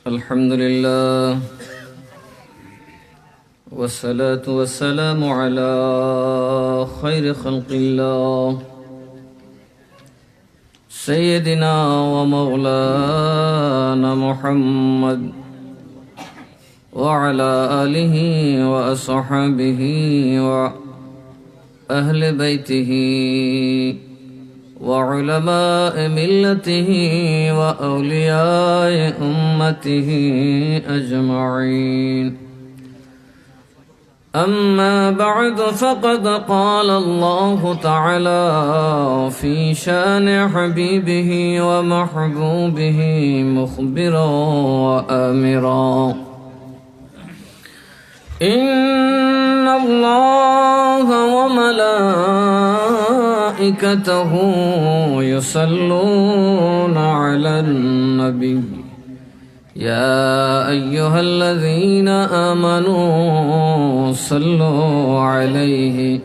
الحمد لله والصلاة والسلام على خير خلق الله سيدنا ومولانا محمد وعلى آله وأصحابه وأهل بيته وعلماء ملته وأولياء أمته أجمعين أما بعد فقد قال الله تعالى في شأن حبيبه ومحبوبه مخبرا وآمرا إن الله وملائكته يصلون على النبي يا أيها الذين آمنوا صلوا عليه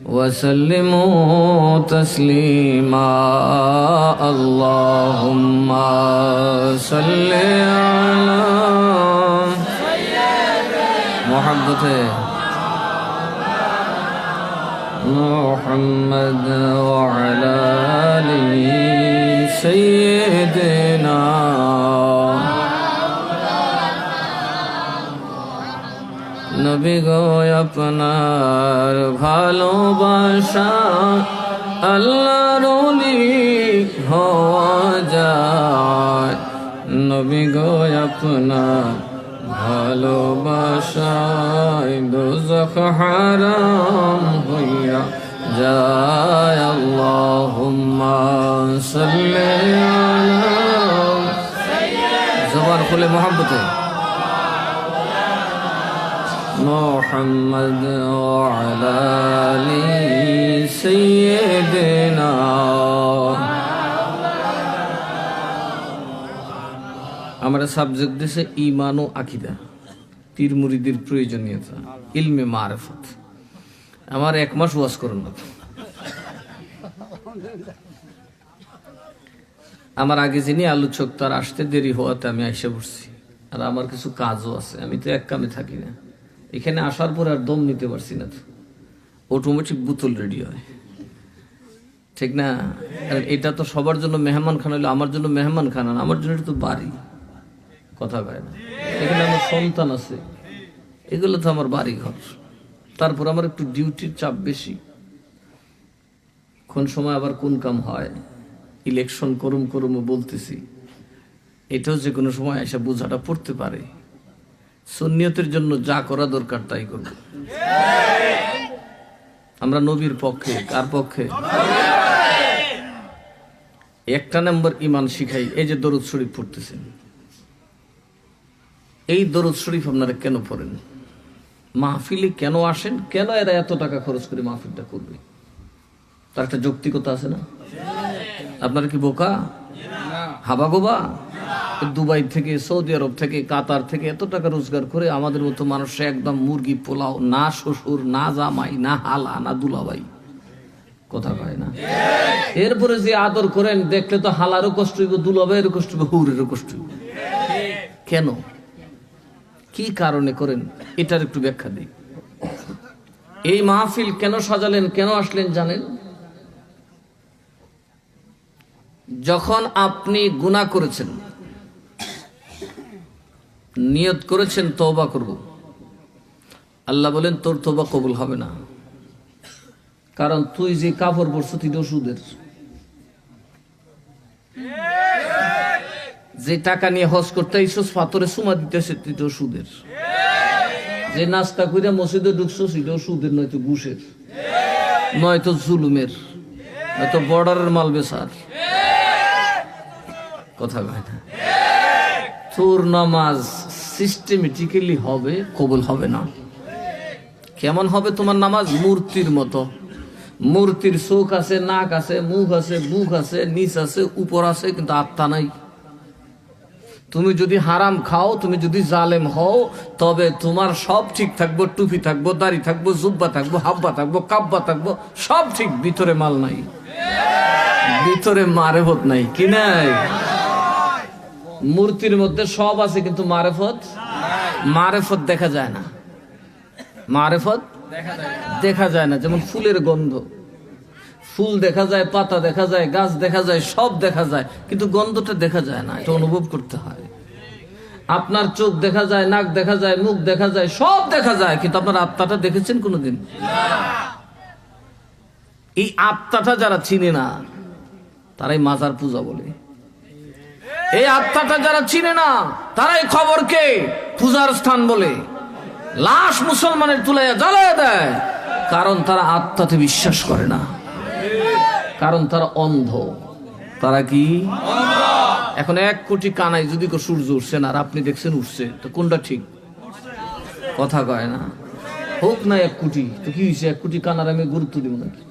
وسلموا تسليما اللهم صل على محبته محمد وعلى آل سيدنا নবী গো আপনার ভালোবাসা আল্লাহর ওলি হওয়া যায় নবী গো আপনার ভালোবাসায় দোজখ হারাম হইয়া যায় আল্লাহুম্মা সাল্লি আলা জবান খুলে মোহাব্বতে محمد وعلى آل سيدنا আমরা সাবজেক্ট দিছে ঈমান ও আকীদা পীর মুরিদের প্রয়োজনীয়তা ইলমে মারিফত আমার এক মাস ওয়াজ করুন না আমার আগে যিনি আলোচক তার আসতে দেরি হওয়াতে আমি আইসা পড়ছি আর আমার কিছু কাজও আছে আমি তো এক কামে থাকি না এখানে আসার পর আর দম নিতে পারছি না তো অটোমেটিক বোতল রেডি হয় ঠিক না এটা তো সবার জন্য মেহমান খানা হলো আমার জন্য মেহমান খানা না আমার জন্য এটা তো বাড়ি কথা কয় না এখানে আমার সন্তান আছে এগুলো তো আমার বাড়ি ঘর তারপর আমার একটু ডিউটির চাপ বেশি কোন সময় আবার কোন কাম হয় ইলেকশন করুম বলতেছি এটাও যে কোনো সময় এসে বোঝাটা পড়তে পারে সুন্নিয়তের জন্য যা করা দরকার তাই করব আমরা নবীর পক্ষে কার পক্ষে একটা নম্বর ঈমান শিখাই এই যে দরুদ শরীফ পড়তেছেন এই দরুদ শরীফ আপনারা কেন পড়েন মাহফিলে কেন আসেন কেন এরা এত টাকা খরচ করে মাহফিলটা করবে তার একটা যৌক্তিকতা আছে না আপনারা কি বোকা হাবাগোবা দুবাই থেকে সৌদি আরব থেকে কাতার থেকে এত টাকা রোজগার করে আমাদের মতো মানুষ একদম মুরগি পোলাও না শ্বশুর না জামাই না হালা না দুলাভাই কথা কয় না এরপরে যে আদর করেন দেখলে তো হালারও কষ্ট হইব দুলাভাইয়েরও কষ্ট হইব হুরেরও কষ্ট হইব কেন কি কারণে করেন এটার একটু ব্যাখ্যা দিই এই মাহফিল কেন সাজালেন কেন আসলেন জানেন যখন আপনি গুনাহ করেছেন নিয়ত করেছেন তওবা করব আল্লাহ বলেন তোর তওবা কবুল হবে না কারণ তুই যে কাপড় পরছ তুই ওষুধের যে টাকা নিয়ে হজ করতে আইছস পাথরে সুমা দিতেছে তুই তো সুদের যে নাস্তা কইরা মসজিদে ঢুকছস এটাও সুদের নয়তো ঘুষের নয়তো জুলুমের নয়তো বর্ডারের মাল বেচার কথা কয় না তোর নামাজ সিস্টেমেটিক্যালি হবে কবুল হবে না কেমন হবে তোমার নামাজ মূর্তির মতো মূর্তির চোখ আছে নাক আছে মুখ আছে বুক আছে নিচ আছে উপর আছে কিন্তু আত্মা নাই তুমি যদি হারাম খাও তুমি যদি জালেম হও তবে তোমার সব ঠিক থাকবো টুপি থাকবো দাড়ি থাকবো জুব্বা থাকবো হাব্বা থাকবো কাব্বা থাকবো সব ঠিক ভিতরে মাল নাই ভিতরে মারেফত নাই কি নাই মূর্তির মধ্যে সব আছে কিন্তু মারেফত দেখা যায় না। মারেফত দেখা যায় না। যেমন ফুলের গন্ধ, ফুল দেখা যায়, পাতা দেখা যায়, গাছ দেখা যায়, সব দেখা যায়, কিন্তু গন্ধটা দেখা যায় না, এটা অনুভব করতে হয়। আপনার চোখ দেখা যায়, নাক দেখা যায়, মুখ দেখা যায়, সব দেখা যায়, কিন্তু আপনার আত্মাটা দেখেছেন কোনোদিন? এই আত্মাটা যারা চিনে না তারাই মাজার পূজা বলে। এই আত্মাটা যারা চিনে না তারাই খবরকে পূজার স্থান বলে। লাশ মুসলমানের তুলাইয়া জ্বালায় দেয়, কারণ তারা আত্মাতে বিশ্বাস করে না, কারণ তারা অন্ধ। তারা কি? এখন 1 কোটি কানাই যদি সূর্য উঠছে না আর আপনি দেখছেন উঠছে, তো কোনটা ঠিক? কথা কয় না। হোক না 1 কোটি, তো কি হয়েছে? 1 কোটি কানার আমি গুরুত্ব দিব নাকি?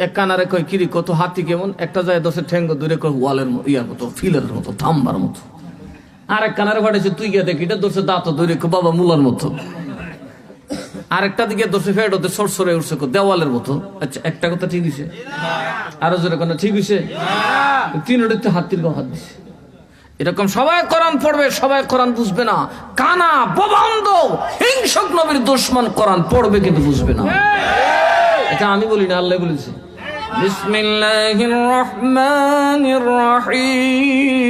এক কানারে কয় কিরি কত হাতি কেমন, একটা যায় 10 ঠ্যাঙ্গ দূরে কয় ওয়ালের ইয়ার মতো, ফিলের মতো, থাম্বার মতো। আর এক কানারে পাঠাইছে তুই গিয়ে দেখি, এটা 10 দাঁত দূরে বাবা মুলার মতো। আরেকটা দিকে 10 ফেট হতে সরসরে উঠছে দেওয়ালের মতো। আচ্ছা, একটা কথা ঠিক হয়েছে? আরো জোরে কোন ঠিক হয়েছে? 3 হাতির হাত দিছে। এরকম সবাই কোরআন পড়বে, সবাই কোরআন বুঝবে না। কানা ববান্ধ হিংসক নবীর দুশমন কোরআন পড়বে কিন্তু বুঝবে না। এটা আমি বলি না, আল্লাহ বলেছে। বিসমিল্লাহির রহমানির রহিম।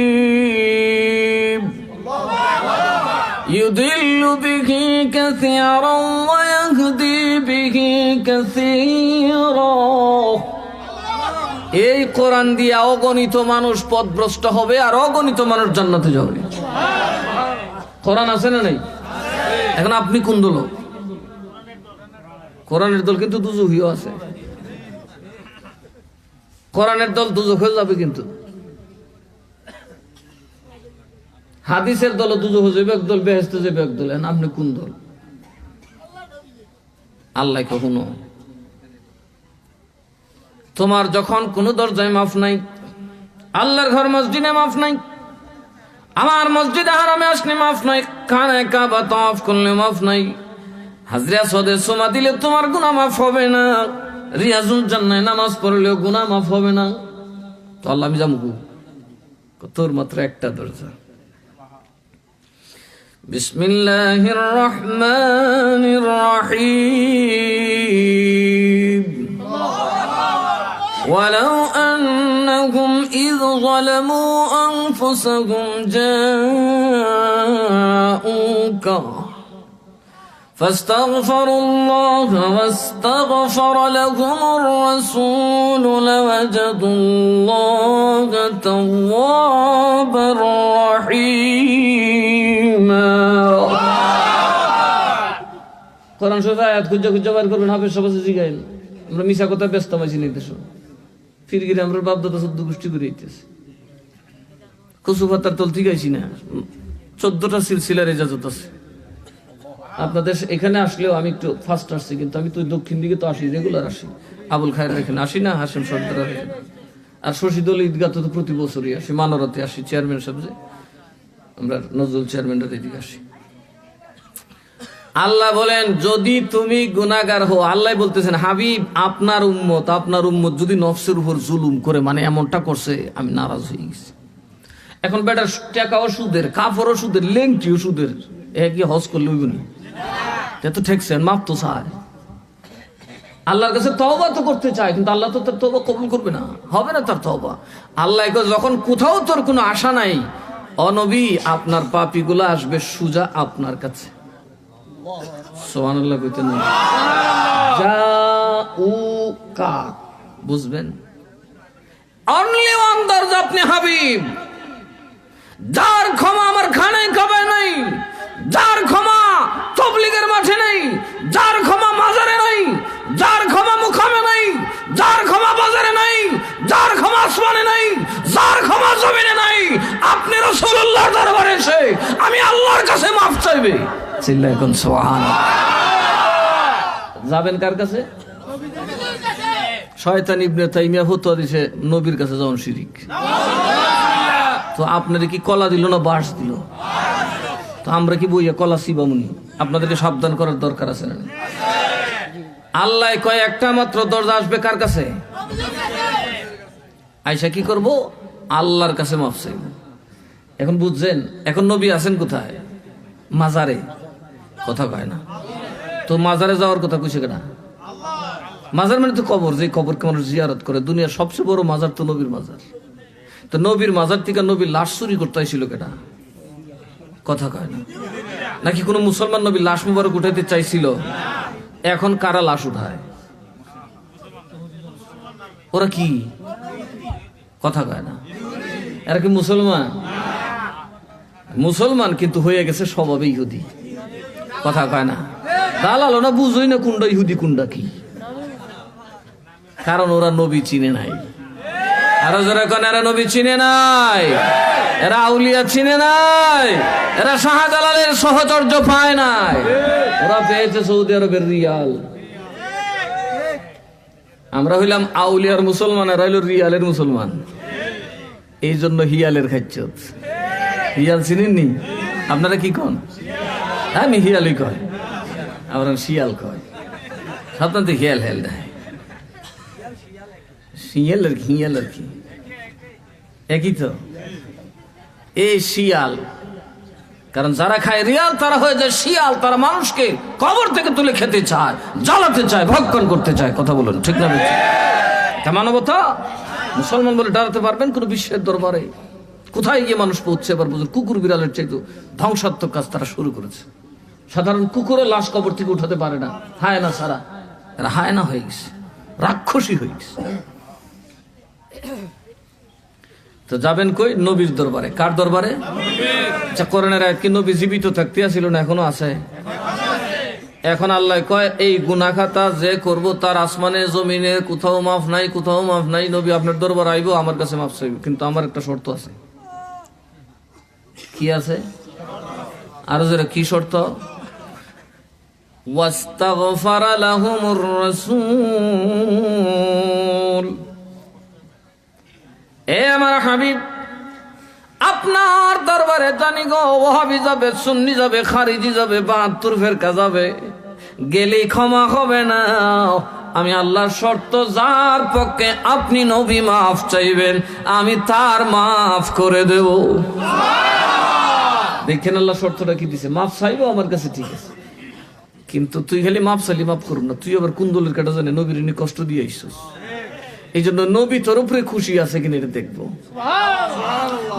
ইউদিল্লু বিহি কাসীরান ওয়া ইয়াহদি বিহি কাসীরা। এই কোরআন দিয়ে অগণিত মানুষ পথভ্রষ্ট হবে আর অগণিত মানুষ জান্নাতে যাবে। কোরআন আছে না নাই? এখন আপনি কোন দল? কোরআনের দল কিন্তু দুজখিও আছে। কোরআনের দল দুজখে যাবে, কিন্তু হাদিসের দল দুজখ যাবে একদল, বেহেশতে যাবে একদল। এখন আপনি কোন দল? আল্লাহ কখনো তোমার যখন কোন দরজায় মাফ নাই, আল্লাহর ঘর মসজিদে মাফ নাই, আমার মসজিদে হারামে আসলে মাফ নাই, খানায় কাবা তওয়াফ করলে মাফ নাই, হাজরে আসওয়াদে সুমা দিলে তোমার গুনাহ মাফ হবে না, রিয়াজুল জান্নাহে নামাজ পড়লেও গুনাহ মাফ হবে না, তো আল্লাহ আমি যাবো? তোর মাত্র একটা দরজা। বিসমিল্লাহির রহমানির রহিম। ولو أنهم إذ ظلموا أنفسهم جاءوك فاستغفروا الله واستغفر لهم الرسول لوجدوا الله توابا رحيما। কোরআন শরীফ আয়াত খুঁজে খুঁজে বার করবেন, হাফেজ সবাই জিগাইল। আমরা মিশা কথা ব্যস্ত মাঝি নিতে ফিরগিরে আমরা বাপদাদা 14 গোষ্ঠী করে দিতেছি। কচু পাতার তল ঠিক আইছি না, 14টা সিলসিলার ইজাজত আছে। আপনাদের এখানে আসলেও আমি একটু ফার্স্ট আসছি, কিন্তু আমি তো দক্ষিণ দিকে তো আসি, রেগুলার আসি। আবুল খায়ের এখানে আসি না, হাসিম সর্দার এখানে, আর শশীদল ঈদগাহ তো প্রতি বছরই আসি, মানরাতে আসি, চেয়ারম্যান সাহেব যে আমরা নজরুল চেয়ারম্যানরা এদিকে আসি। আল্লাহ বলেন যদি তুমি গুনাহগার হও, আল্লাহ বলতেছেন হাবিব আপনার উম্মত যদি নফসের উপর জুলুম করে, মানে এমনটা করছে, আমি নারাজ হয়ে গেছি। এখন বেটার টাকাও সুদের, কাপড়ও সুদের, লেংটিও সুদের, এ কি হজ করলে হইব না? তো ঠেকছেন, মাপ তো চায়। আল্লাহর কাছে তওবা তো করতে চায়, কিন্তু আল্লাহ তো তার তওবা কবুল করবে না, হবে না তার তওবা। আল্লাহ যখন কোথাও তোর কোনো আশা নাই, অনবী আপনার পাপীগুলো আসবে সুজা আপনার কাছে। সুবহানাল্লাহ কইতেন না? জাউকা, বুঝবেন? অনলি ওয়ান দরজা আপনি হাবিব, যার ক্ষমা আমার খানায় কাবায় নাই, যার ক্ষমা তাবলীগের মাঠে নেই, যার ক্ষমা মাজারে নাই, যার ক্ষমা মুকামে নাই, যার ক্ষমা বাজারে নাই, যার ক্ষমা আসমানে নাই, যার ক্ষমা জমিনে নাই, আপনি রাসূলুল্লাহর দরবারে এসে আমি আল্লাহর কাছে মাফ চাইবে। চিল্লায় কোন সুবহানাল্লাহ। যাবেন কার কাছে? শয়তান ইবনে তাইমিয়া ফতোয়া দিয়েছে নবীর কাছে যাওয়ার শিরিক। তো আপনাদের কি কলা দিল না বাঁশ দিল? তো আমরা কি বইয়া কলা শিবামুনি? আপনাদেরকে সাবধান করার দরকার আছে না? আল্লাহ কয় একটা মাত্র দরজা আসবে কার কাছে? আয়সা কি করব? আল্লাহর কাছে মাফ চাইব। এখন বুঝছেন? এখন নবী আছেন কোথায়? মাজারে। কথা কয় না তো, মাজারে যাওয়ার কথা কইছে কেনা? মাজার মানে তো কবর, যে কবরকে মানুষ জিয়ারত করে। দুনিয়ার সবচেয়ে বড় মাজার তো নবীর মাজার। তো নবীর মাজার থেকে নবীর লাশ চুরি করতে আইছিল কেনা? কথা কয় না। নাকি কোনো মুসলমান নবীর লাশ মুবারক উঠাইতে চাইছিল? এখন কারা লাশ উঠায়? ওরা কি? কথা কয় না। এরা কি মুসলমান? মুসলমান কিন্তু হয়ে গেছে স্বভাবে ইহুদি। কথা কয় না। দালাল ওরা বুঝই না কোনটা ইহুদি কোনটা কি, কারণ ওরা নবী চিনে নাই। আরো যারা কোন এরা নবী চিনে নাই, এরা আউলিয়া চিনে নাই, এরা শাহজালালের সহচর্য পায় নাই, ওরা পেয়েছে সৌদি আরবের রিয়াল। আমরা হইলাম আউলিয়ার মুসলমান, আর হইল রিয়ালের মুসলমান। এই জন্য হিয়ালের খাচ্ছ। হিয়াল চিনেননি? আপনারা কি কন? আমি হিয়ালই কয়, আমরা শিয়াল কয়। আপনার তো হিয়াল হেল দেয়, শিয়াল আর হিয়াল আর কি একই তো। এই শিয়াল, কারণ যারা খায় রিয়াল তারা হয়ে যায় শিয়াল। তারা মানুষকে কবর থেকে তুলে খেতে চায়, জ্বালাতে চায়, ভক্ষণ করতে চায়। কথা বলুন ঠিক না? মানবতা মুসলমান বলে দাঁড়াতে পারবেন কোন বিশ্বের দরবারে? কোথায় গিয়ে মানুষ পৌঁছে? এবার বুঝুন, কুকুর বিড়ালের চাইতে ধ্বংসাত্মক কাজ তারা শুরু করেছে। সাধারণ কুকুরের লাশ কবর থেকে উঠাতে পারে না, হায় না সারা। এরা হায় না হয়ে গেছে, রাক্ষসী হয়ে গেছে। তো যাবেন কই? নবীর দরবারে। কার দরবারে? আচ্ছা, কোরআনের আয়াত কি নবী জীবিত থাকতে ছিল না? এখনো আছে। এখন আল্লাহ কয় এই গুনাহ খাতা যে করব তার আসমানে জমিনে কোথাও মাফ নাই, কোথাও মাফ নাই। নবী আপনার দরবার আইব, আমার কাছে মাফ চাইব, কিন্তু আমার একটা শর্ত আছে। কি আছে? আরো যারা কি শর্ত? ওয়াস্তাগফারা লাহুমুর রাসূল। এ আমার হাবিব, আপনার দরবারে জানি গো ওয়াহাবি যাবে, সুন্নি যাবে, খারিজি যাবে, ৭২ ফেরকা যাবে, গেলেই ক্ষমা হবে না। আমি আল্লাহর শর্ত, যার পক্ষে আপনি নবী মাফ চাইবেন আমি তার মাফ করে দেব। দেখেন আল্লাহ শর্তটা কি দিছে? মাফ চাইবো আমার কাছে, ঠিক আছে, কিন্তু তুই খালি মাফ চাইলি মাফ করুন না। তুই আবার কুন্দলের কাটা জানে নবীর এনে কষ্ট দিয়ে আইসস। এই জন্য নবী তোর উপরে খুশি আছে কিনা এটা দেখবো।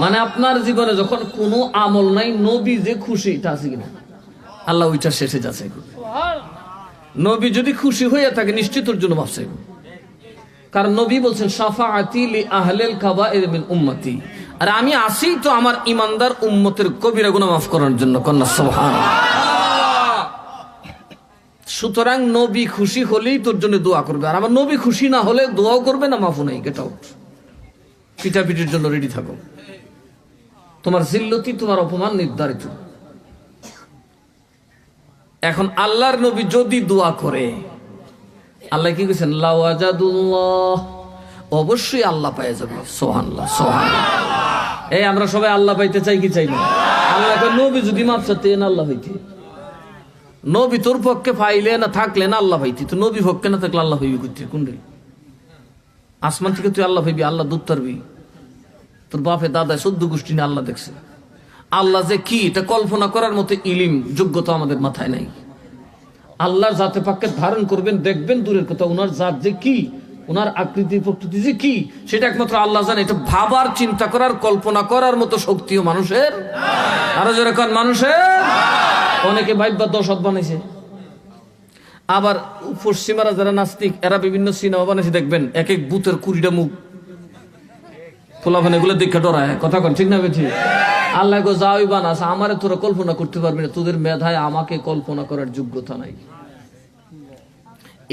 মানে আপনার জীবনে যখন কোনো আমল নাই, নবী যে খুশি এটা আছে কিনা আল্লাহ ওইটা শেষে যাচাই করবে। নবী যদি খুশি হয়ে থাকে নিশ্চিত তোর জন্য মাফ চাইব, কারণ নবী বলছেন শাফাআতি লি আহলিল কাবাইর মিন উম্মতি। আর আমি আসি তো আমার ইমানদার উম্মতের কবিরা গুনাহ মাফ করার জন্য। কন্যা সুবহানাল্লাহ। সুতরাং নবী খুশি হলেই তোর জন্য দোয়া করবে, আর আমার নবী খুশি না হলে দোয়াও করবে না, মাফও নাই। Get out. পিটাপিটির জন্য রেডি থাকো। তোমার জিল্লতি, তোমার অপমান নির্ধারিত। এখন আল্লাহর নবী যদি দোয়া করে, আল্লাহ কি কইছেন? লাওয়াজাদুল্লাহ, অবশ্যই আল্লাহ পেয়ে যাবে। সুবহানাল্লাহ, সুবহানাল্লাহ। এই আমরা সবাই আল্লাহ পাইতে চাই কি চাই না? আল্লাহ কয় নবী যদি মাফ চাইতেন আল্লাহ হইতে। নবী তোর পক্ষে পাইলে না থাকলে না আল্লাহ ভাইতি, তো নবী পক্ষে না থাকলে আল্লাহ ভাইবি করতে কোনটা? আসমান থেকে তুই আল্লাহ ভাইবি, আল্লাহ দূত তারবি? তোর বাপে দাদায় 14 গোষ্ঠী নিয়ে আল্লাহ দেখছে। আল্লাহ যে কি এটা কল্পনা করার মতো ইলিম যোগ্যতা আমাদের মাথায় নাই। আল্লাহর জাতে পাককে ধারণ করবেন, দেখবেন দূরের কথা, ওনার জাত যে কি, ওনার আকৃতি প্রকৃতি যে কি, সেটা একমাত্র আল্লাহ জানে। এটা ভাবার, চিন্তা করার, কল্পনা করার মতো শক্তিও মানুষের, আরো যেরকম মানুষের। অনেকে ভাইবা 10 হাত বানাইছে। আবার পশ্চিমারা যারা নাস্তিক, এরা বিভিন্ন সিনেমা বানাইছে, দেখবেন এক এক ভূতের 20টা মুখ। ফোলাফান এগুলো দেখে ডরায়। কথা কন ঠিক না বেঠি? আল্লাহ গো যাওই বানাস, আমারে তোরা কল্পনা করতে পারবি না, তোদের মেধায় আমাকে কল্পনা করার যোগ্যতা নাই।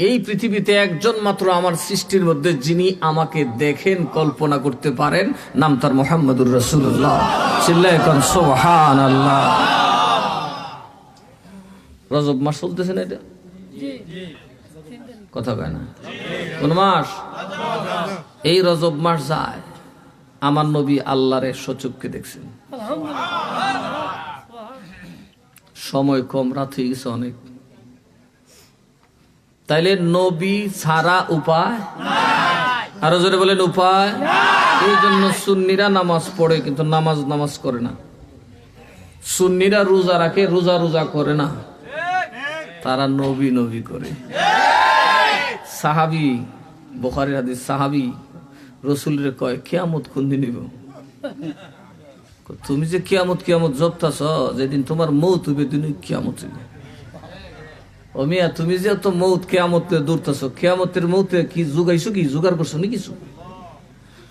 এই পৃথিবীতে একজন মাত্র আমার সৃষ্টির মধ্যে যিনি আমাকে দেখেন, কল্পনা করতে পারেন, নাম তার মুহাম্মদুর রাসূলুল্লাহ। চিল্লায়ে কোন সুবহানাল্লাহ। রজব মাস চলতেছে না এটা? কথা কয় না? কোন মাস? এই রজব মাস যায়, আমার নবী আল্লাহরে সচক্ষে দেখছেন। সময় কম, রাত হয়ে গেছে অনেক। তাইলে নবী ছাড়া উপায়, আরো জোরে বলেন উপায়। এই জন্য সুন্নিরা নামাজ পড়ে কিন্তু নামাজ করে না। সুন্নিরা রোজা রাখে, রোজা করে না, তারা নবী করে। সাহাবী, বুখারীর হাদিস, সাহাবী রাসূলের কয় কিয়ামত কোন দিন হইব? তুমি যে কিয়ামত জপতাছ, যেদিন তোমার মৌত হইবে দিন কিয়ামত হইবে। ও মিয়া, তুমি যে তো মৌত কিয়ামত দৌড়তাছ, কিয়ামতের মৌতে কি জোগাইছো, কি জোগাড় করছো নি কিছু?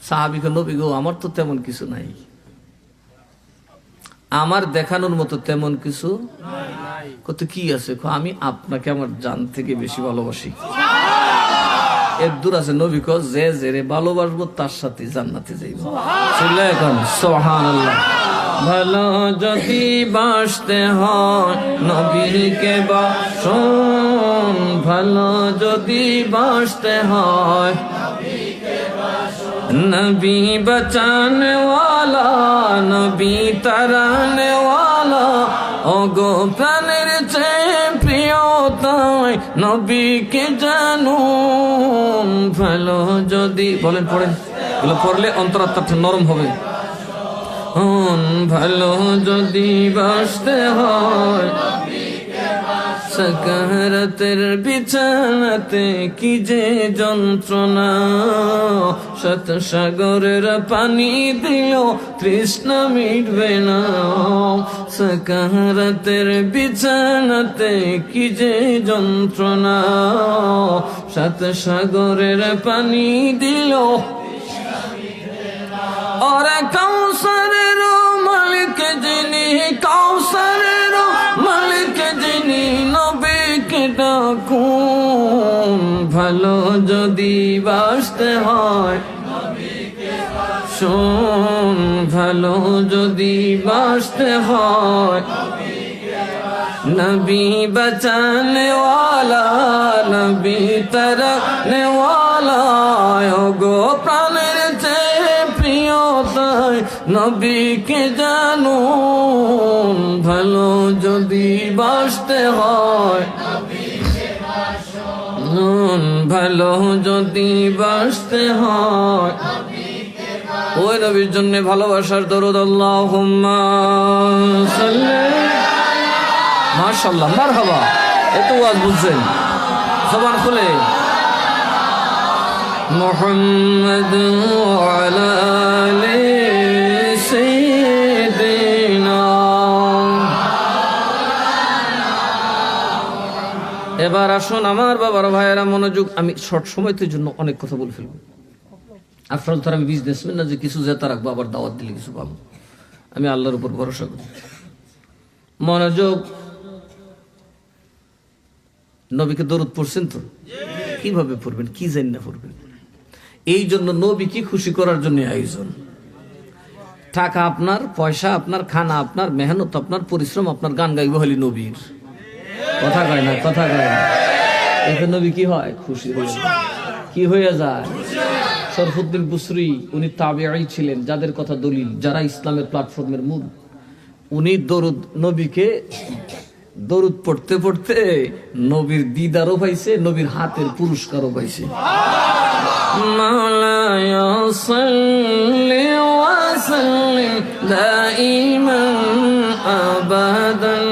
সাহাবীকে, নবী গো আমার তো তেমন কিছু নাই, আমার দেখানোর মতো তেমন কিছু কত কি আছে? আমি আপনাকে আমার জান থেকে বেশি ভালোবাসি। এর দূর আছে নবী কো, যে জেরে ভালোবাসবো তার সাথে জান্নাতে যাইব। এখন সুবহানাল্লাহ। ভালো যদি বাসতে হয় নবীকে বাসুন, ভালো যদি বাসতে হয় নবী বাঁচানে ওয়ালা, নবী তারানে ওয়ালা, ওগো প্রাণের চেয়ে প্রিয় তাই নবীকে জানুন। ভালো যদি, বলেন পড়েন, এগুলো পড়লে অন্তরাত্মাটা নরম হবে। ভালো যদি বাসতে হয় সাকারাতের বিছানাতে কি যে যন্ত্রণা, শত সাগরের পানি দিল তৃষ্ণা মিটবে না। সাকারাতের বিছানাতে কি যে যন্ত্রণা, শত সাগরের পানি দিল। ওরে কাউসারের মালিক যিনি, কাউসারের মালিক যিনি, নবীকে ডাকুন। ভালো যদি বাসতে হয় শোন, ভালো যদি বাসতে হয় নবী বাঁচানে ওয়ালা, নবী তারানে ওয়ালা, ওগো প্রাণের চেয়ে প্রিয় তাই নবীকে জানুন। ভালো যদি বাসতে হয়, ভালো যদি বাসতে হয় ওই নবীর জন্য ভালোবাসার দরুদ আল্লাহুম্মা সাল্লি। মাশাআল্লাহ, মারহাবা। এত ওয়াজ বুঝছেন, জবান খুলে মুহাম্মদ ওয়া আলা আলি সাইয়্যিদিনা। এবার আসুন আমার বাবার ভাইয়েরা, মনোযোগ। আমি শর্ট সময়তের জন্য অনেক কথা বলে ফেলবো। আপনার ধর আমি বিজনেসম্যান না যে কিছু জেতা রাখবো, আবার দাওয়াত দিলে কিছু পাবো। আমি আল্লাহর উপর ভরসা করি। মনোযোগ। নবীকে দরুদ পড়ছেন তো? কিভাবে পড়বেন, কি জানি না পড়বেন। এই জন্য নবীকে খুশি করার জন্য আয়োজন। টাকা আপনার, পয়সা আপনার, খানা আপনার, মেহনত আপনার, পরিশ্রম আপনার, গান গাইব হলি নবীর। কথা কয় না, কথা কয় না। এতে নবী কি হয়? খুশি হয়ে যায়। কি হয়ে যায়? শরফুদ্দিন বুসরি, উনি তাবেঈ ছিলেন, যাদের কথা দলিল, যারা ইসলামের প্ল্যাটফর্মের মূল। উনি দরুদ, নবীকে দরুদ পড়তে পড়তে নবীর দিদারও পাইছে, নবীর হাতের পুরস্কারও পাইছে। মাওলায়া সাল্লি ওয়া সাল্লিম দাইমান আবাদান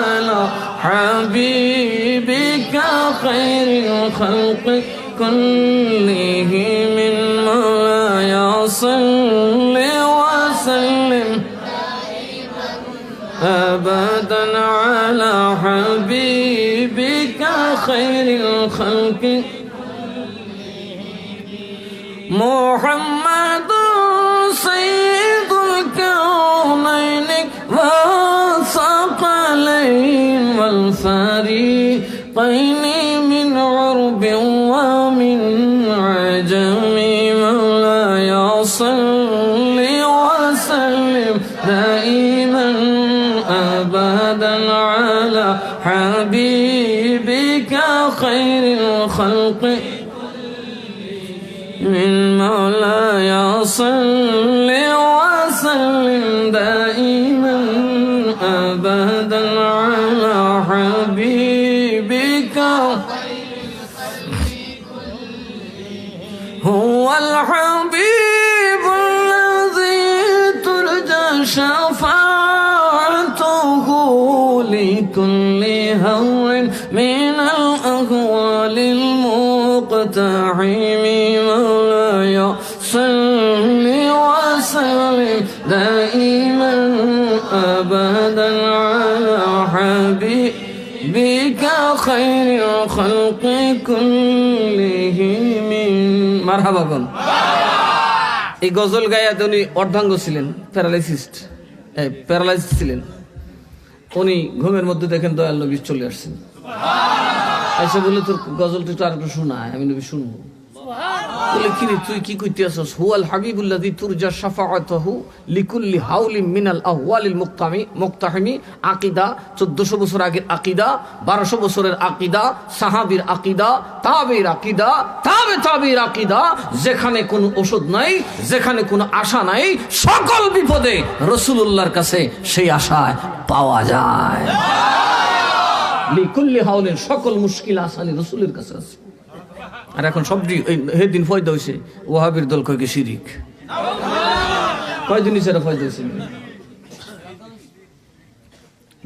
আলা হাবিবিকা খায়রিল খালকি কুল্লিহিম। মাওলায়া সাল্লি ওয়া সাল্লিম أبدا على حبيبك خير الخلق محمد سيد الكونين والثقلين والفريقين من عرب ومن عجم. مولاي صل وسلم دائما أبدا على حبيبك خير الخلق من. مولاي صل وسلم دائما أبدا على حبيبك هو الحبيب شفاعته لكل هو من الأهوال المقتحم مولاي صل وسلم دائما أبدا على حبيبك خير الخلق كلهم مرحبا كن এই গজল গায়ে উনি অর্ধাঙ্গ ছিলেন, প্যারালাইজড ছিলেন। উনি ঘুমের মধ্যে দেখেন দয়াল নবী চলে আসছেন, এসে বলে তোর গজলটা একটু আরেকটু শোনায়, আমি নবী শুনবো। বলে কি রে তুই কি কইতে আসছ? হুয়াল হাবিবুল্লাযী তুরজা শাফাআতুহু লিকুল্লি হাউলিন মিনাল আহওয়ালিল মুক্তাহিমি। আকীদা 1400 বছর আগের আকীদা, 1200 বছরের আকীদা, সাহাবীর আকীদা, তাবেঈর আকীদা, তাবেঈর আকীদা। যেখানে কোনো ওষুধ নাই, যেখানে কোনো আশা নাই, সকল বিপদে রাসূলুল্লাহর কাছে সেই আশায় পাওয়া যায়। লিকুল্লি হাউলিন, সকল মুশকিল আসানি রাসূলের কাছে আছে। আর এখন সবজি সেদিন ফয়দা হয়েছে, ওয়াহাবির দল কয়েকে শিরিক। কয়দিন হিসেবে ফয়দা হয়েছে?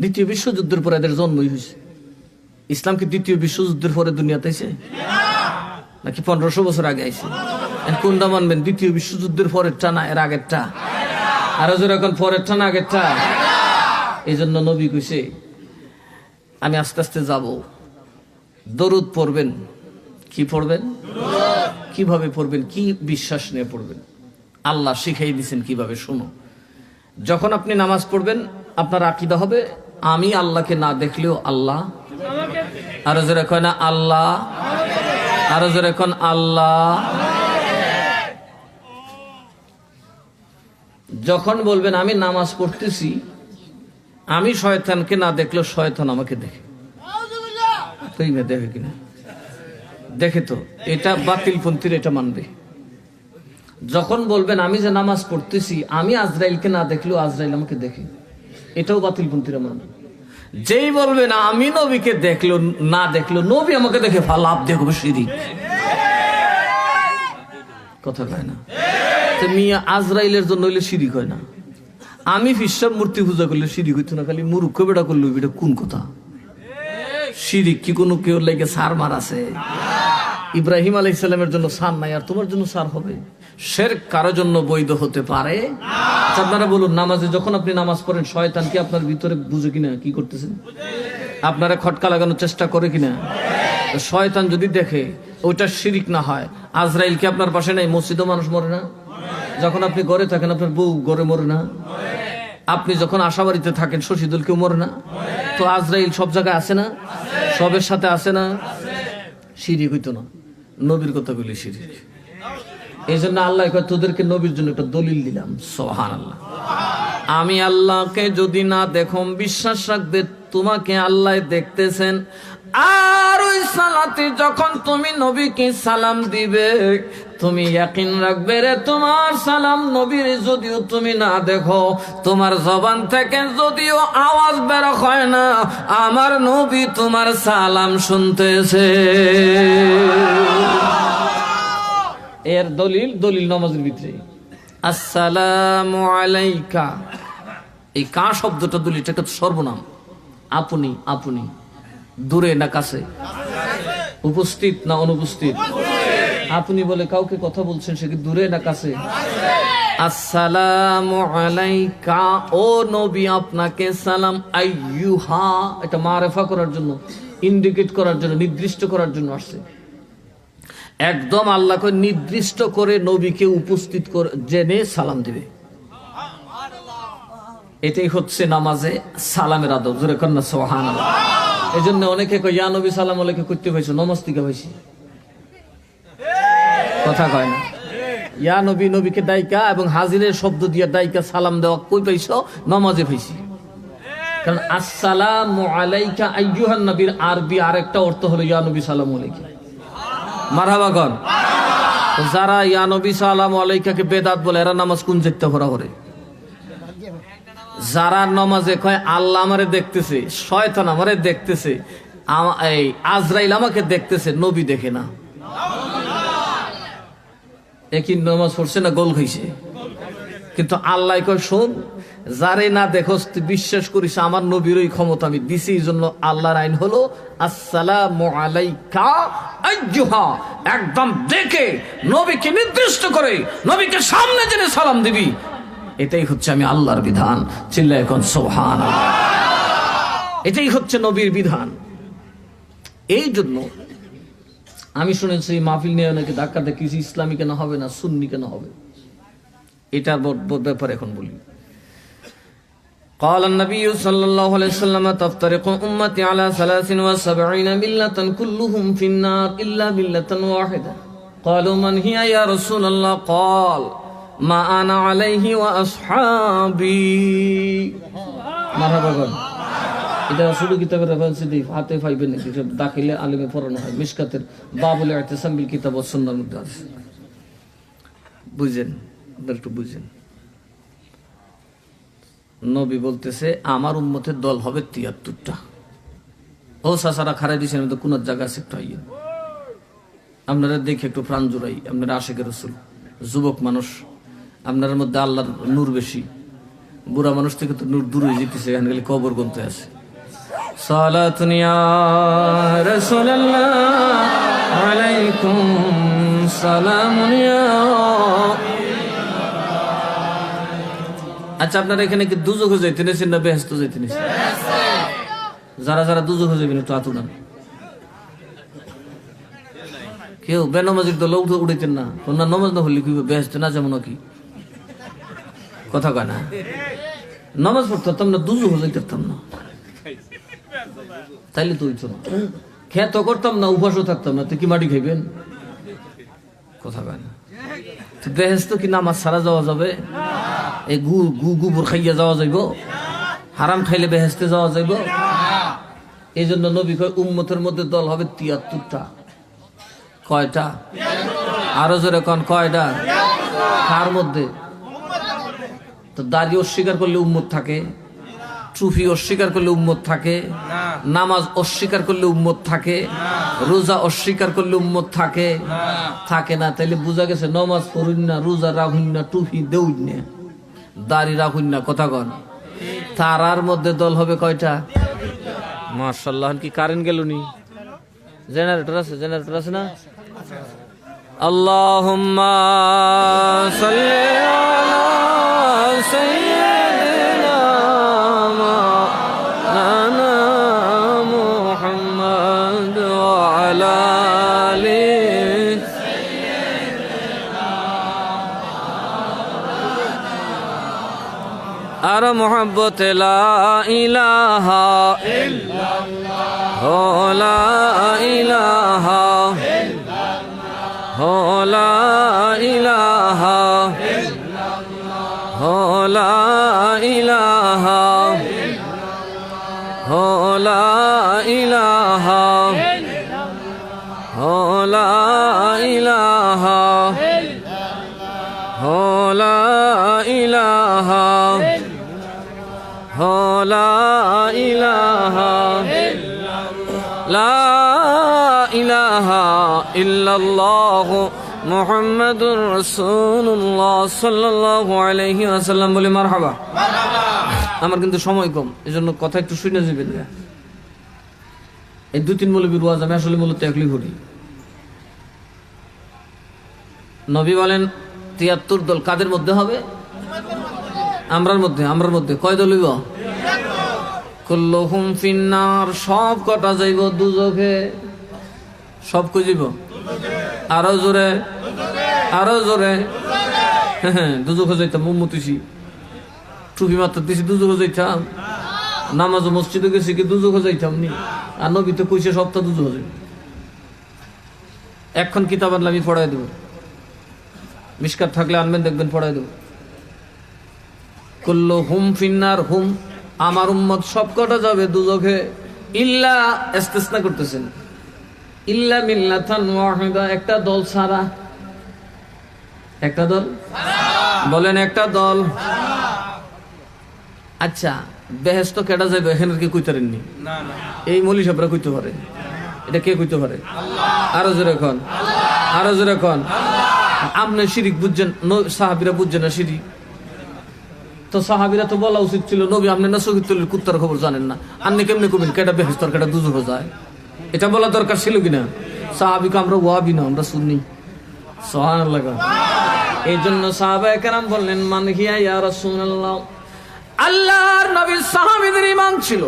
দ্বিতীয় বিশ্বযুদ্ধের পরে এদের জন্মই হয়েছে। ইসলাম কি দ্বিতীয় বিশ্বযুদ্ধের পরে দুনিয়াতে আইছে নাকি 1500 বছর আগে আইছে? কোনটা মানবেন? দ্বিতীয় বিশ্বযুদ্ধের পরেরটা না এর আগেরটা? আরো জোর এখন পরেরটা না আগেরটা? এই জন্য নবী কইছে আমি আস্তে আস্তে যাব, দরুদ পড়বেন। কি পড়বেন? কিভাবে পড়বেন? কি বিশ্বাস নিয়ে পড়বেন? আল্লাহ শিখাই দিয়েছেন কিভাবে, শুনো। যখন আপনি নামাজ পড়বেন আপনার আকীদা হবে আমি আল্লাহকে না দেখলেও আল্লাহ। আরো জোরে কয় না আল্লাহ, আরো জোরে কোন আল্লাহ। যখন বলবেন আমি নামাজ পড়তেছি আমি শয়তানকে না দেখলেও শয়তান আমাকে দেখে। তুই দেখে কিনা? দেখে তো, এটা বাতিলপন্থীর এটা মানবে। যখন বলবেন আমি যে নামাজ পড়তেছি আমি আজরাইলকে না দেখলেও আজরাইল আমাকে দেখে, এটাও বাতিলপন্থীরা মানবে। যেই বলবে না আমি নবীকে দেখলো না দেখলো নবী আমাকে দেখে লাভ দেখবো, শিরিক। কথা কয় না? মিয়া আজরাইলের জন্য হইলে শিরিক হয় না। আমি ফিসাব মূর্তি পূজা করলে শিরিক হইতো না, খালি মূর্খ বেটা করলো। এটা কোন কথা? শিরিক কি কোনো কেউ লাগে সার মার আছে? ইব্রাহিম আলাইহিস সালামের জন্য সার নাই, আর তোমার জন্য সার হবে? শিরক কারোর জন্য বৈধ হতে পারে? আপনারা বলুন, নামাজে যখন আপনি নামাজ পড়েন শয়তান কি আপনার ভিতরে বুঝে কিনা কি করতেছেন? আপনারা খটকা লাগানোর চেষ্টা করে কিনা? শয়তান যদি দেখে ওইটা শিরিক না হয়, আজরাইল কি আপনার পাশে নাই? মসজিদে মানুষ মরে না? যখন আপনি ঘরে থাকেন আপনার বউ ঘরে মরে না? আপনি যখন আশাবাড়িতে থাকেন শশীদুল কেউ মরে না? তো আজরাইল সব জায়গায় আছে না? সবের সাথে আছে না? শিরিক হইতো না, নবীর কথা বলি শিরিক। এই জন্য আল্লাহ তোদেরকে নবীর জন্য একটা দলিল দিলাম। সুবহানাল্লাহ। আমি আল্লাহকে যদি না দেখো বিশ্বাস রাখবে তোমাকে আল্লাহ দেখতেছেন। আর ওই সালাতে যখন তুমি নবীকে সালাম দিবে তুমি ইয়াকিন রাখবে রে তোমার সালাম নবীর যদিও তুমি না দেখো, তোমার জবান থেকে যদিও আওয়াজ বের হয় না, আমার নবী তোমার সালাম শুনতেছে। এর দলিল নামাজের ভিতরে আসসালামু আলাইকা, এই কা শব্দটা দলিলটা একটা সর্বনাম। আপনি আপনি, দূরে না কাছে, উপস্থিত না অনুপস্থিত? আপনি বলে কাউকে কথা বলছেন, সে কি দূরে না কাছে? আসসালামু আলাইকা, ও নবী আপনাকে সালাম। আইয়ুহা, এটা মারেফা করার জন্য, ইন্ডিকেট করার জন্য, নির্দিষ্ট করার জন্য আসছে। একদম আল্লাহকে নির্দিষ্ট করে নবীকে উপস্থিত করে জেনে সালাম দিবে। এটাই হচ্ছে নামাজে সালামের আদব। জোরে কন্যা সুবহানাল্লাহ। এই জন্য অনেকে কয় ইয়া নবী সালাম আলাইকুম করতে হয়েছে, নমাজ থেকে হয়েছে। কথা কয় না? ইয়া নবী, নবীকে দায়িকা এবং হাজিরের শব্দ দিয়ে দায়িকা সালাম দেওয়া কই পাইছো? নমাজে পাইছি। কারণ আসসালামু আলাইকা আইয়ুহান নবীর আরবি আরেকটা অর্থ হলো ইয়া নবী সালাম আলাইকুম। মারহাবা কর। যারা ইয়া নবী সালাম আলাইকাকে বেদাত বলে এরা নামাজ কোন জায়গা ভরা করে? যারা নামাজে কয় আল্লাহ আমারে দেখতেছে, শয়তান আমারে দেখতেছে, এই আজরাইল আমাকে দেখতেছে, নবী দেখে না। একই নামাজ পড়ছে না গোল খাইছে? কিন্তু আল্লাহ কয় শোন, যারে না দেখোস তুই বিশ্বাস করিস আমার নবীর ওই ক্ষমতা আমি দিছি। এই জন্য আল্লাহর আইন হলো আসসালামু আলাইকা আইয়ুহা, একদম দেখে নবীকে নির্দিষ্ট করে নবীকে সামনে জেনে সালাম দিবি। এটাই হচ্ছে আমি আল্লাহর বিধান। চিল্লায় এখন সুবহানাল্লাহ। এটাই হচ্ছে নবীর বিধান। এই জন্য আমি শুনেছি মাহফিল নিয়ে অনেকে ধাক্কা দেখেছি, ইসলামী কেন হবে না, সুন্নি কেন হবে, এটার ব্যাপারে এখন বলি। قال النبي صلى الله عليه وسلم تفترق أمتي على 73 ملة كلهم في النار إلا ملة واحدة قالوا من هي يا رسول الله قال ما أنا عليه وأصحابي مرحبا بكم। এটা শুধু কিতাবের রেফারেন্স দিই, হাতে পাইবেন নাকি? দাখিলে আলেমে পড়ানো হয়, মিশকাতের বাবুল ইতিসাম বিল কিতাব ওয়াস সুন্নাহর মধ্যে আছে। বুঝেন, একটু বুঝেন। নবী বলতেছে আমার উম্মতের দল হবে 73টা। ও সাসারা খারাই দিয়েছেন, আমি তো কোন জায়গা আছে একটু আইয়েন, আপনারা দেখে একটু প্রাণ জুড়াই। আপনারা আশিকের রাসূল, যুবক মানুষ, আপনার মধ্যে আল্লাহর নূর বেশি। বুড়া মানুষ থেকে তো নূর দূর হয়ে যেতেছে, এখানে গেলে কবর গুনতে আছে। সালাতুন ইয়া রাসূলুল্লাহ আলাইকুম সালামুন ইয়া। আচ্ছা, আপনারা এখানে কি দুজখে যাইতে নিয়েছেন না বেহেশতে যাইতে নিয়েছেন? যারা যারা দুজখে যাবেন একটু হাত উঠান। কেউ বেনামাজির দলে উঠাইতেন না? না, নমাজ না হলে কি বেহেশতে না যেমন কি কথা কয় না? নামাজ পড়তাম না, দুজখে যাইতাম না, তাইলে তো হইতো না। খেত করতাম না, উপাসও থাকতাম না, তো কি মাটি খাইবেন? কথা কয় না। বেহেশতে কি নামাজ ছাড়া যাওয়া যাবে? এই গোবর খাইয়া যাওয়া যাইব? হারাম খাইলে বেহেশতে যাওয়া যাইব? এই জন্য নবী কয় উম্মতের মধ্যে দল হবে 73টা। কয়টা? আরো জোরে কোন কয়টা? কার মধ্যে? তো দাড়ি অস্বীকার করলে উম্মত থাকে, টুপি অস্বীকার করলে উম্মত থাকে, নামাজ অস্বীকার করলে উম্মত থাকে, রোজা অস্বীকার করলে উম্মত থাকে? থাকে না। তাইলে বোঝা গেছে নামাজ পড়ুন না, রোজা রাখুন না, টুপি দেউন না, দাড়ি রাখুন না, কথা কন। তারার মধ্যে দল হবে কয়টা? মাশাআল্লাহ। কি কারেন্ট গেল নি? জেনারেটর আছে? জেনারেটর আছে না? আল্লাহুম্মা সাল্লি আলা সাইয়্যিদিনা মাওলানা মুহাম্মদ ওয়া আলা আলি আর মোহাব্বত লা ইলাহা ইল্লাল্লাহ লা ইলাহা ইল্লাল্লাহ লা ইলাহা ইল্লাল্লাহ লা ইলাহা ইল্লাল্লাহ লা ইলাহা ইল্লাল্লাহ লা ইলাহা ইল্লাল্লাহ লা ইলাহা লা ইলাহা লা ইলাহা ইল্লাল্লাহ মুহাম্মাদুর রাসূলুল্লাহ সাল্লাল্লাহু আলাইহি ওয়াসাল্লাম। বলি মারহাবা। আমার কিন্তু সময় কম, এজন্য কথা একটু শুনে যাবেন। এই 2-3 মৌলবীর ওয়াজ আমি আসলে মূলত একলি করি। নবী বলেন 73 দল কাদের মধ্যে হবে? আমরার মধ্যে। আমরার মধ্যে কয় দল হইব? কুল্লুহুম ফিন্নার, সব কটা যাইব দুজখে। সব কই যাইব? আরো জোরে, আরো জোরে। হ্যাঁ, দুজখে যাইতাম, উম্মতিছি, টুপি মাত্র দিছি, দুজখে যাইতাম। নামাজ মসজিদে গেছি কি দুজখে যাইতাম নি? আর নবী তো কইছে সপ্তাহ দুজখে যাইব। এখন কিতাব আনলে আমি পড়াই দেব, মিশকাত থাকলে আনবেন, দেখবেন পড়াই দেব। কুল্লুহুম ফিন্নার, হুম আমার উম্মত সব কটা যাবে দুজখে, ইল্লা, ইস্তিসনা করতেছেন, ইল্লা মিল্লাতান ওয়াহিদা, একটা দল ছাড়া। একটা দল বলেন, একটা দল। আচ্ছা, বেহেশত কেডা যাবে এখানে কি কইতে পারেননি? এই মৌলী সাহেবরা কইতে পারে। এটা কে কইতে পারে? আরো জোরে কোন, আরো জোরে কোন। আপনি শিরিক বুঝছেন, সাহাবীরা বুঝছেন না শিরিক? তো সাহাবীরা তো বলা উচিত ছিল, নবী আপনি না শহীদুল কুত্তার খবর জানেন না, আপনি কেমনি কবেন কেটা বেহেশত কেটা দুজখে যায়? এটা বলা দরকার ছিল কিনা? সাহাবীকে আমরা ওয়াহাবি না, আমরা সুন্নি। সুবহানাল্লাহ। এই জন্য সাহাবায়ে কেরাম বললেন, মান হিয়া ইয়া রাসূলুল্লাহ। আল্লাহর নবীর সাহাবীদের ঈমান ছিল,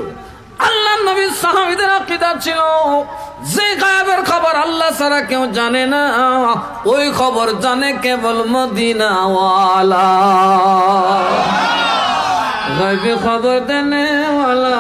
আল্লাহর নবীর সাহাবীদের আকীদা ছিল যে গায়েবের খবর আল্লাহ ছাড়া কেউ জানে না, ওই খবর জানে কেবল মদিনা ওয়ালা। গায়েবে খবর দেনে ওয়ালা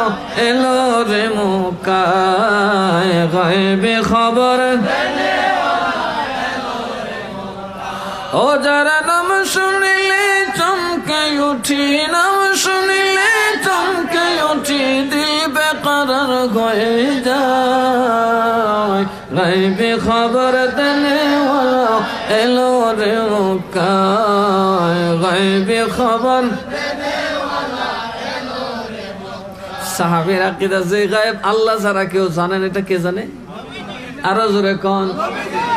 এলো রে মক্কায়, গায়েবে খবর দেনে ওয়ালা এলো রে মক্কায়। ও যারা নাম শুনিলে চমকে উঠি, নাম শুনিলে চমকে উঠি, দিল বেকরার হয়ে যায়। গায়েবে খবর দেনে ওয়ালা এলো রে মক্কায়, গায়েবে খবর দেনে ওয়ালা এলো রে মক্কায়। সাহাবীর আকীদা যে গায়েব আল্লাহ ছাড়া কেউ জানেন, এটা কে জানে? আরো জোরে কোন।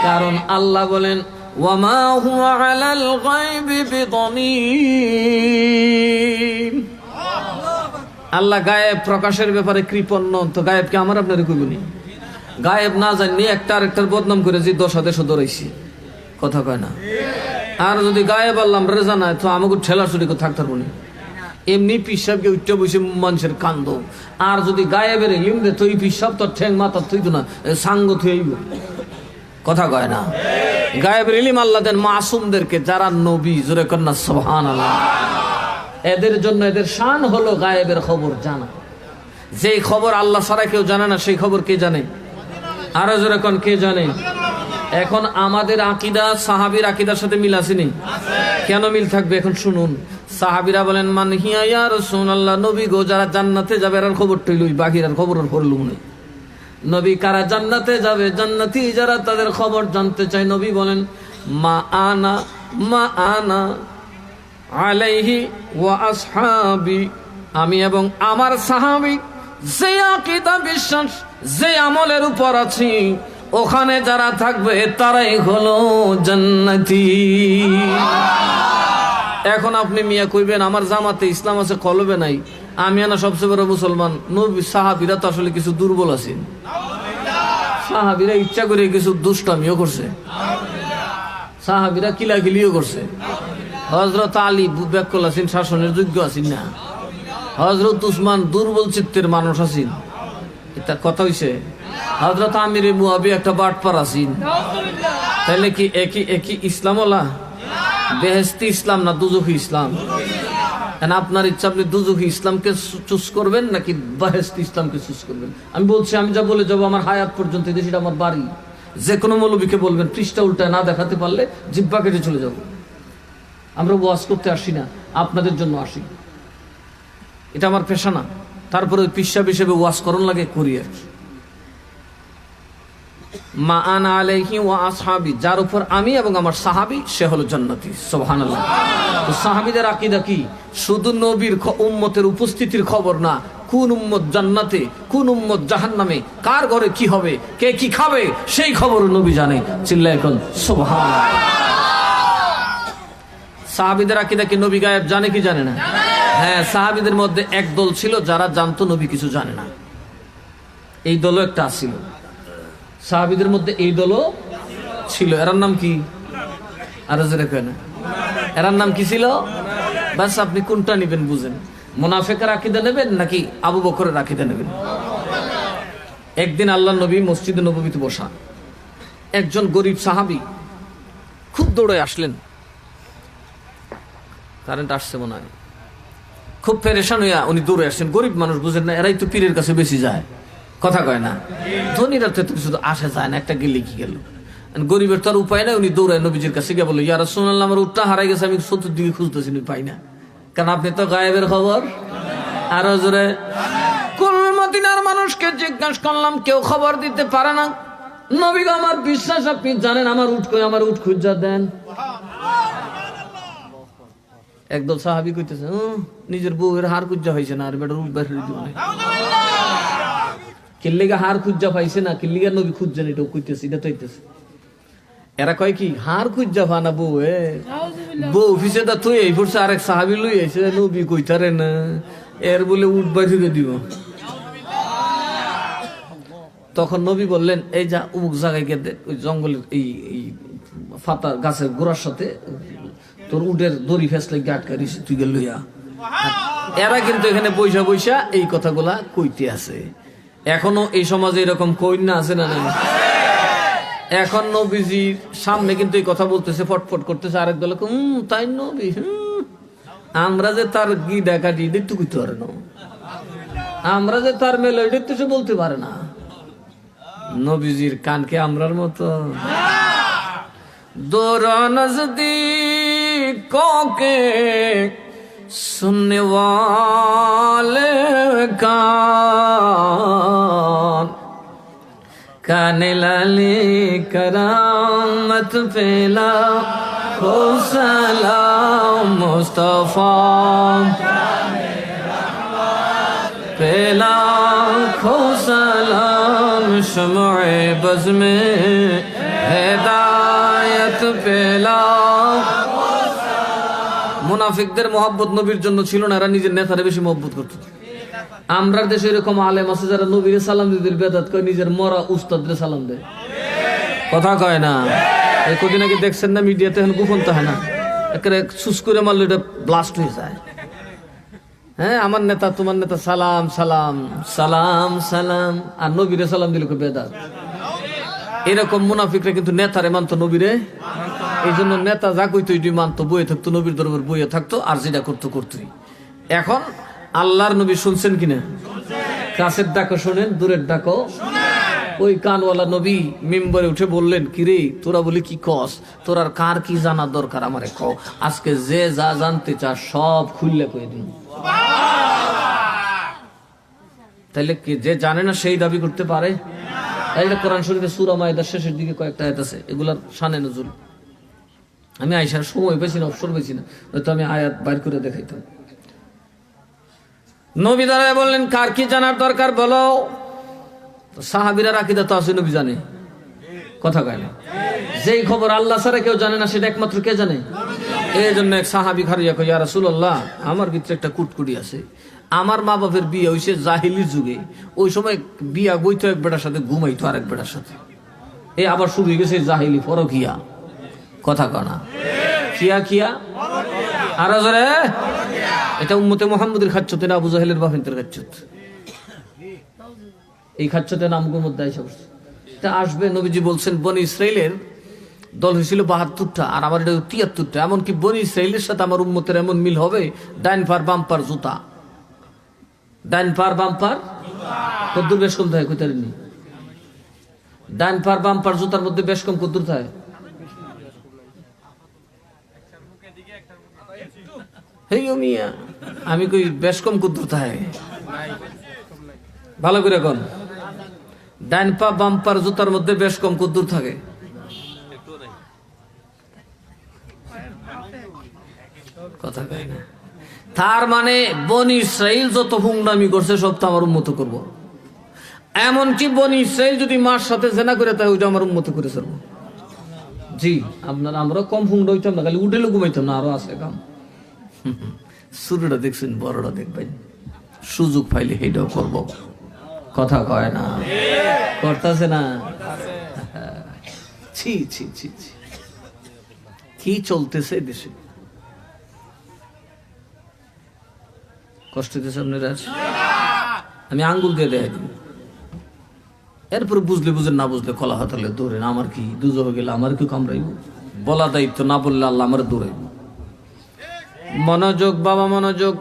কারণ আল্লাহ বলেন, ওয়ামা হুয়া আলাল গায়বি বিদনীন। আল্লাহ গায়েব প্রকাশের ব্যাপারে কৃপণ নন। তো গায়েবকে আমার আপনার কইবনি? গায়েব না জানি একটা আরেকটার বদনাম করে যে দশা দেশে দৌড়াইছি, কথা কয় না। আর যদি গায়েব আল্লাহ আমরা জানায় তো আমাকে ঠেলা ছুটি থাকতে পারবো না। এমনি পিসাবকে উচ্চ বসে মানুষের কান্দ। আর যদি গায়েবের ইলম দে তো এই পিসাব তোর ঠ্যাং মাথা থইতো না, সাঙ্গ থইব, কথা কয় না। গায়েবের ইলম আল্লাহ দেন মাসুমদেরকে, যারা নবী, জোরে কন্যা সুবহানাল্লাহ। এদের জন্য এদের শান হলো গায়েবের খবর জানা। যে খবর আল্লাহ ছাড়া কেউ জানে না, সেই খবর কে জানে? আরো জোরে কোন, কে জানে? এখন আমাদের আকীদা সাহাবীর আকীদার সাথে মিল আসেনি? কেন মিল থাকবে? এখন শুনুন। সাহাবীরা বলেন, মান হিয়া ইয়া রাসূলুল্লাহ, নবী গো যারা জান্নাতে যাবে এর খবর টইলই, বাকিরার খবর আর করলুম না। নবী কারা জান্নাতে যাবে, জান্নাতি যারা, তাদের খবর জানতে চাই। নবী বলেন, মা আনা আলাইহি ওয়া আসহাবি, আমি এবং আমার সাহাবী যে আকীদা বিশ্বাস, যে আমলের উপর আছি, ওখানে যারা থাকবে তারাই হলো জান্নাতি। এখন আপনি মিয়া কইবেন আমার জামাতে ইসলাম আছে, কলবে নাই, আমি না সবচেয়ে বড় মুসলমান। নবী সাহাবীরা তো আসলে কিছু দুর্বল আছেন। সাহাবীরা ইচ্ছা করে কিছু দুষ্টামিও করছে, সাহাবীরা কিলাকিলিও করছে। হযরত আলী বুবেকল আছেন, শাসনের যোগ্য আছেন না। হযরত উসমান দুর্বল চিত্তের মানুষ আছেন, এটা কথা হইছে। হযরত আমির মুয়াবিয়া একটা বাটপার আছেন। তাহলে কি একই ইসলাম ওলা? বেহেশতি ইসলাম না দুজখি ইসলাম? আপনার ইচ্ছা, আপনি দুজখি ইসলামকে চুজ করবেন নাকি বেহেশতি ইসলামকে চুজ করবেন? আমি বলছি, আমি যা বলে যাবো আমার হায়াত পর্যন্ত, সেটা আমার বাড়ি। যে কোনো মৌলবীকে বলবেন, পৃষ্ঠা উল্টায় না দেখাতে পারলে জিব্বা কেটে চলে যাব। আমরা ওয়াজ করতে আসি না, আপনাদের জন্য আসি। এটা আমার পেশা না। তারপরে পিসাব হিসেবে ওয়াজ করণ লাগে, করি আর কি। মা আনা আলাইহি ওয়া আসহাবি, যার উপর আমি এবং আমার সাহাবী, সে হলো জান্নাতি। সুবহানাল্লাহ। তো সাহাবীদের আকীদা কি? শুধু নবীর উম্মতের উপস্থিতির খবর না, কোন উম্মত জান্নাতে, কোন উম্মত জাহান্নামে, কার ঘরে কি হবে, কে কি খাবে, সেই খবর নবী জানে। চিল্লায় এখন সুবহানাল্লাহ। সাহাবীদের আকীদা কি নবী গায়েব জানে কি জানে না? হ্যাঁ, সাহাবীদের মধ্যে এক দল ছিল যারা জানতো নবী কিছু জানে না। এই দলও একটা ছিল সাহাবীদের মধ্যে, এই দলও ছিল। এরার নাম কি? আর জোরে কয় না, এরার নাম কি ছিল? বাস আপনি কোনটা নেবেন বুঝেন। মুনাফিকের আকীদা নেবেন নাকি আবু বকরের আকীদা নেবেন? একদিন আল্লাহ নবী মসজিদে নববীতে বসা, একজন গরিব সাহাবী খুব দৌড়ে আসলেন। কারেন্ট আসছে মনে হয়, খুব পেরেশান হইয়া উনি দৌড়ে আসছেন। গরিব মানুষ বুঝেন না, এরাই তো পীরের কাছে বেশি যায়, কথা কয় না। ধনীরা তো শুধু আসে যায় না, একটা গেলে কি গেল। গরিবের তো আর উপায় নাই, উনি দৌড়ায় নবীজির কাছে গিয়ে বললো, ইয়া রাসূলুল্লাহ, আমার উটটা হারাই গেছে, আমি চতুর্দিকে খুঁজতেছি, পাই না। কারণ আপনি তো গায়েবের খবর। আরো জোরে। কুল মদিনার মানুষকে জিজ্ঞাসা করলাম, কেউ খবর দিতে পারে না। নবী আমার বিশ্বাস আপনি জানেন, আমার উট কই, আমার উট খুঁজা দেন। একদল সাহাবী কইতেছে, নিজের বউয়ের হার খুঁজা হয়েছে না, আর বেটার উট বের হয়ে দিবে। কিল্লিগা হার খুঁজা পাইছে না, কিল্লিগা নবী খুঁজছেন, এটাও কইতেছে, এটা তো হইতেছে। এরা কয় কি, হার খুঁজা পানা বউ বউ অফিসে তা তুই এই পড়ছে আরেক সাহাবি লই আইছে নবী কইতারে না এর বলে উঠবাই থেকে দিব। তখন নবী বললেন এই যা অমুক জায়গায় গিয়ে ওই জঙ্গলের এই ফাতা গাছের গোড়ার সাথে তোর উটের দড়ি ফেসলে আটকা দিছে তুই গেল লইয়া। এরা কিন্তু এখানে বৈশা বৈশা এই কথাগুলা কইতে আছে। এখনো এই সমাজে এরকম কইনা আছে না? এখন নবীজির সামনে কিন্তু এই কথা বলতেছে, ফটফট করতেছে, আরেক দল তাই নবী আমরা যে তার গি ডাকাটি দেখতে কইতে পারে না, আমরা যে তার মেলে দেখতে সে বলতে পারে না। নবীজির কানকে আমরার মতো দোরা নজদীকোं के सुनने वाले कान काने लाले करामत पेला खो सलाम मुस्तफा पेला खो सलाम शम्ए बज़ में हिदायत पेला। মুনাফিকদের মহব্বত নবীর জন্য ছিল না, এরা নিজের নেতারে বেশি মহব্বত করত। আমরা দেশে এরকম আলেম আছে যারা নবীরে সালাম দিতে বেদাত কয়, নিজের মরা উস্তাদরে সালাম দেয়, কথা কয় না। এই কদিন আগে দেখছেন না মিডিয়াতে, এখন গোপন তো হয় না, একেবারে সুস করে মারলে এটা ব্লাস্ট হয়ে যায়। হ্যাঁ, আমার নেতা তোমার নেতা সালাম সালাম সালাম সালাম, আর নবীরে সালাম দিল বেদাত। এরকম মুনাফিকরা কিন্তু নেতারে মানতো, নবীরে। এই জন্য নেতা যা কইতো এটি মানতো, বইয়ে থাকতো, নবীর দরবার বইয়ে থাকতো, আর যেটা করতো করতোই। এখন আল্লাহর নবী শুনছেন কিনা? কাছের ডাকো শোনেন, দূরের ডাকো। ওই কানওয়ালা নবী মিম্বরে উঠে বললেন, কিরে তোরা বলি কি কস, তোর আর কার কি জানার দরকার আমারে কও, আজকে যে যা জানতে চা সব খুললে কয়ে দিন। তাইলে কি যে জানে না সেই দাবি করতে পারে? এটা কোরআন শরীফে সূরা মায়দার শেষের দিকে কয়েকটা আয়াত আছে, এগুলার শানে নজুল। আমি আইসার সময় পেয়েছি না, অবসর পেয়েছি না, হয়তো আমি আয়াত বাইর করে দেখাইতাম। নবী দাঁড়ায় বললেন, কার কি জানার দরকার বলো। সাহাবীরা আকীদা তো আছে, নবী জানে, কথা কয় না। যেই খবর আল্লাহ ছাড়া কেউ জানে না, সেটা একমাত্র কে জানে? এই জন্য এক সাহাবী খারিয়া কয়, ইয়া রাসূলুল্লাহ, আমার ভিতরে একটা কুটকুটি আছে। আমার মা বাপের বিয়ে হয়েছে জাহিলির যুগে, ওই সময় বিয়া বইতো এক বেটার সাথে, ঘুমাইতো আরেক বেটার সাথে। এই আবার শুরু হয়ে গেছে জাহিলি পরকিয়া, কথা কনা কিয়া কিয়া আর জোরে। এটা উম্মতে মুহাম্মদের খাচ্ছতে না, আবু জাহেলের বাপের খাচ্ছত। এই খাচ্ছতে নামগুলোর মধ্যে আইসা বসছে। তা আসবে, নবীজি বলছেন বনি ইসরাইলের দল হয়েছিল ৭২টা, আর আমার এটা ৭৩টা। এমনকি বনি ইসরাইলের সাথে আমার উম্মতের এমন মিল হবে, ডাইন পার বাম্পার জুতা, ডাইন পার বাম্পার কদ্দুর বেশ কম থাকে, কইতারি নি। ডাইন পার বাম্পার জুতার মধ্যে বেশ কম কদ্দুর থাকে? আমি কই বেশ কম কদ্দুর থাকে, ভালো করে কোন ডাইন পা বাম্পার জুতার মধ্যে বেশ কম কদ্দুর থাকে? কথা কয় না। তার মানে বনি ইসরাইল যত হুংডামি করছে সব তো আমার উন্মত করবো। এমনকি বনি ইসরাইল যদি মার সাথে জেনা করে তাই ওইটা আমার উন্মত করে চলবো। জি, আপনার আমরা কম হুংডা হইতাম না, খালি উঠে ঘুমাইতাম না, আরো আছে কাম। শুরুটা দেখছেন, বড়টা দেখবেন, সুযোগ পাইলে সেইটাও করবো, কথা কয় না, করতেছে না। ছি ছি ছি ছি, কি চলতেছে দেশে, কষ্ট দিতেছে আপনারা। আমি আঙ্গুল দিয়ে দেয় দিন, এরপরে বুঝলে বুঝেন, না বুঝলে কলা হাতালে দৌড়েন। আমার কি দুজো হয়ে গেলে আমার কি কামড়াইব? বলা দায়িত্ব, না বললে আল্লাহ আমার দৌড়াইব। মনোযোগ বাবা, মনোযোগ।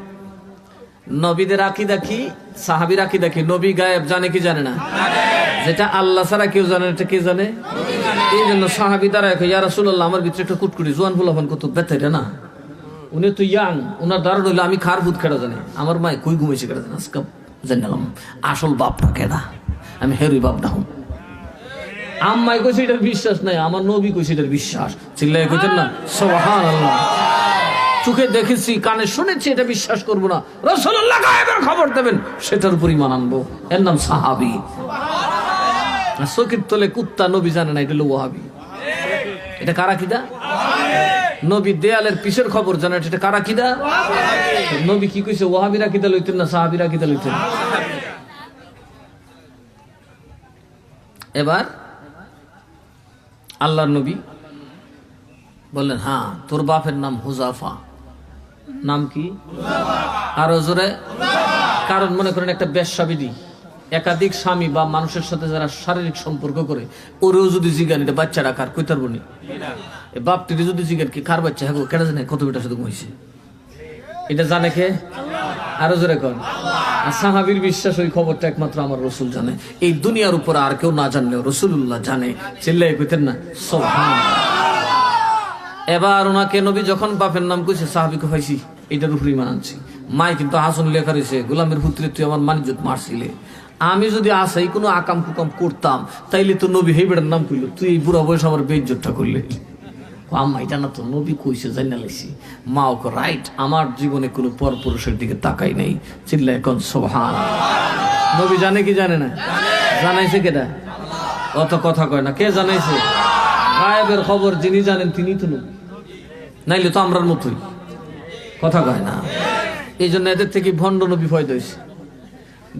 নবীদের আকীদা কি, সাহাবীর আকীদা কি? নবী গায়েব জানে কি জানে না? যেটা আল্লাহ ছাড়া কেউ জানে, এটা কে জানে? এই জন্য সাহাবী দাঁড়ায় ইয়া রাসূলুল্লাহ, আমার ভিতরে একটা কুটকুটি, জোয়ান ফুলাফান কত বেতাইরা না, উনি তো ইয়াং, উনার দ্বারা রইল আমি খার ভূত কেটা জানি, আমার মায় কই ঘুমাইছে কেটা জানি, আজকে জানলাম আসল বাপটা কেডা, আমি হেরুই বাপ না হুম। আম্মাই কইছে এটার বিশ্বাস নাই, আমার নবী কইছে এটার বিশ্বাস। চিল্লায় কইতেন না সুবহানাল্লাহ। চোখে দেখেছি, কানে শুনেছি, এটা বিশ্বাস করবো না। রাসূলুল্লাহ গায়েবের খবর দেবেন, সেটার উপর ঈমান আনবো। এর নাম সাহাবী। চোখের তলে কুত্তা, নবী জানে না, এটা হলো ওয়াহাবী। এটা কার আকীদা? নবী দেয়ালের পিছের খবর জানেন, এটা কার আকীদা? নবী কি কইছে? ওয়াহাবির আকীদা লইতেন না সাহাবীর আকীদা লইতেন? এবার আল্লাহর নবী বললেন, হ্যাঁ তোর বাপের নাম হুজাফা। নাম কি? আরো জোরে। কারণ মনে করেন একটা বেশ্যাবিধি, একাধিক স্বামী বা মানুষের সাথে যারা শারীরিক সম্পর্ক করে, ওরেও যদি জিগান এটা বাচ্চারা কার, কই তার বনি বাপটিরে যদি জিগান কি কার বাচ্চা, হ্যাঁ কেন জানে কত বেটার সাথে ঘুমাইছে, এটা জানে কে? আরো জোরে কর। আর সাহাবীর বিশ্বাস ওই খবরটা একমাত্র আমার রসুল জানে, এই দুনিয়ার উপর আর কেউ না জানলেও রসুল্লাহ জানে। চিল্লাই কইতেন না সুবহানাল্লাহ। এবার ওনাকে নবী যখন বাপের নাম কইছে, সাহাবীকে পাইছি এটার উপর ঈমান আনছি। মাই কিন্তু হাসন লেখা রয়েছে, গোলামের পুত্রে তুই আমার মানিজ্জত মারছিলে, আমি যদি আসাই কোনো আকাম কুকাম করতাম তাইলে তো নবী হেই বেটার নাম কইল, তুই এই বুড়া বয়স আমার বেইজ্জতটা করলে। আম্মা এটা না তো নবী কইছে জানা লাইছি। মা ওকে রাইট, আমার জীবনে কোনো পরপুরুষের দিকে তাকাই নাই। চিল্লায় এখন সুবহানাল্লাহ। নবী জানে কি জানে না? জানাইছে কেডা? অত কথা কয় না, কে জানাইছে? গায়েবের খবর যিনি জানেন তিনি তো নবী, নাইলে তো আমরার মতোই কথা কয় না। এই জন্য এদের থেকে ভণ্ড নবী ফয়দা হয়েছে।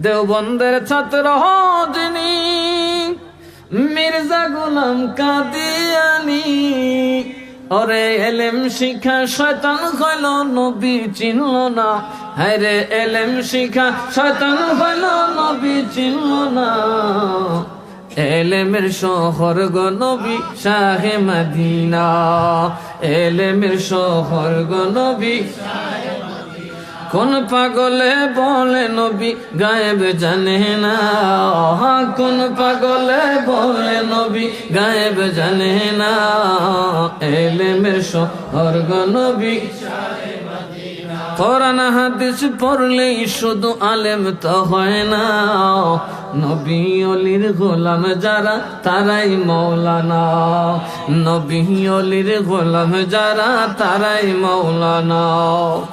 দেওবন্দের ছাত্র যিনি মির্জা গোলাম কাদিয়ানি, ওরে এলেম শিখা শয়তান হইল নবী চিনল না, হায় রে এলেম শিখা শয়তান হইল নবী চিনল না। এলেমের শহর গো নবী শাহে মদিনা, এলেমের শহর গো নবী। কোন পাগলে বলে নবী গায়েব জানে না, কোন পাগলে বলে নবী গায়েব জানে না। এলেমের শহর গো নবী। কোরআন হাদিস পড়লেই শুধু আলেম তো হয় না, নবী অলির গোলাম যারা তারাই মৌলানা, নবী অলির গোলাম যারা তারাই মৌলানা।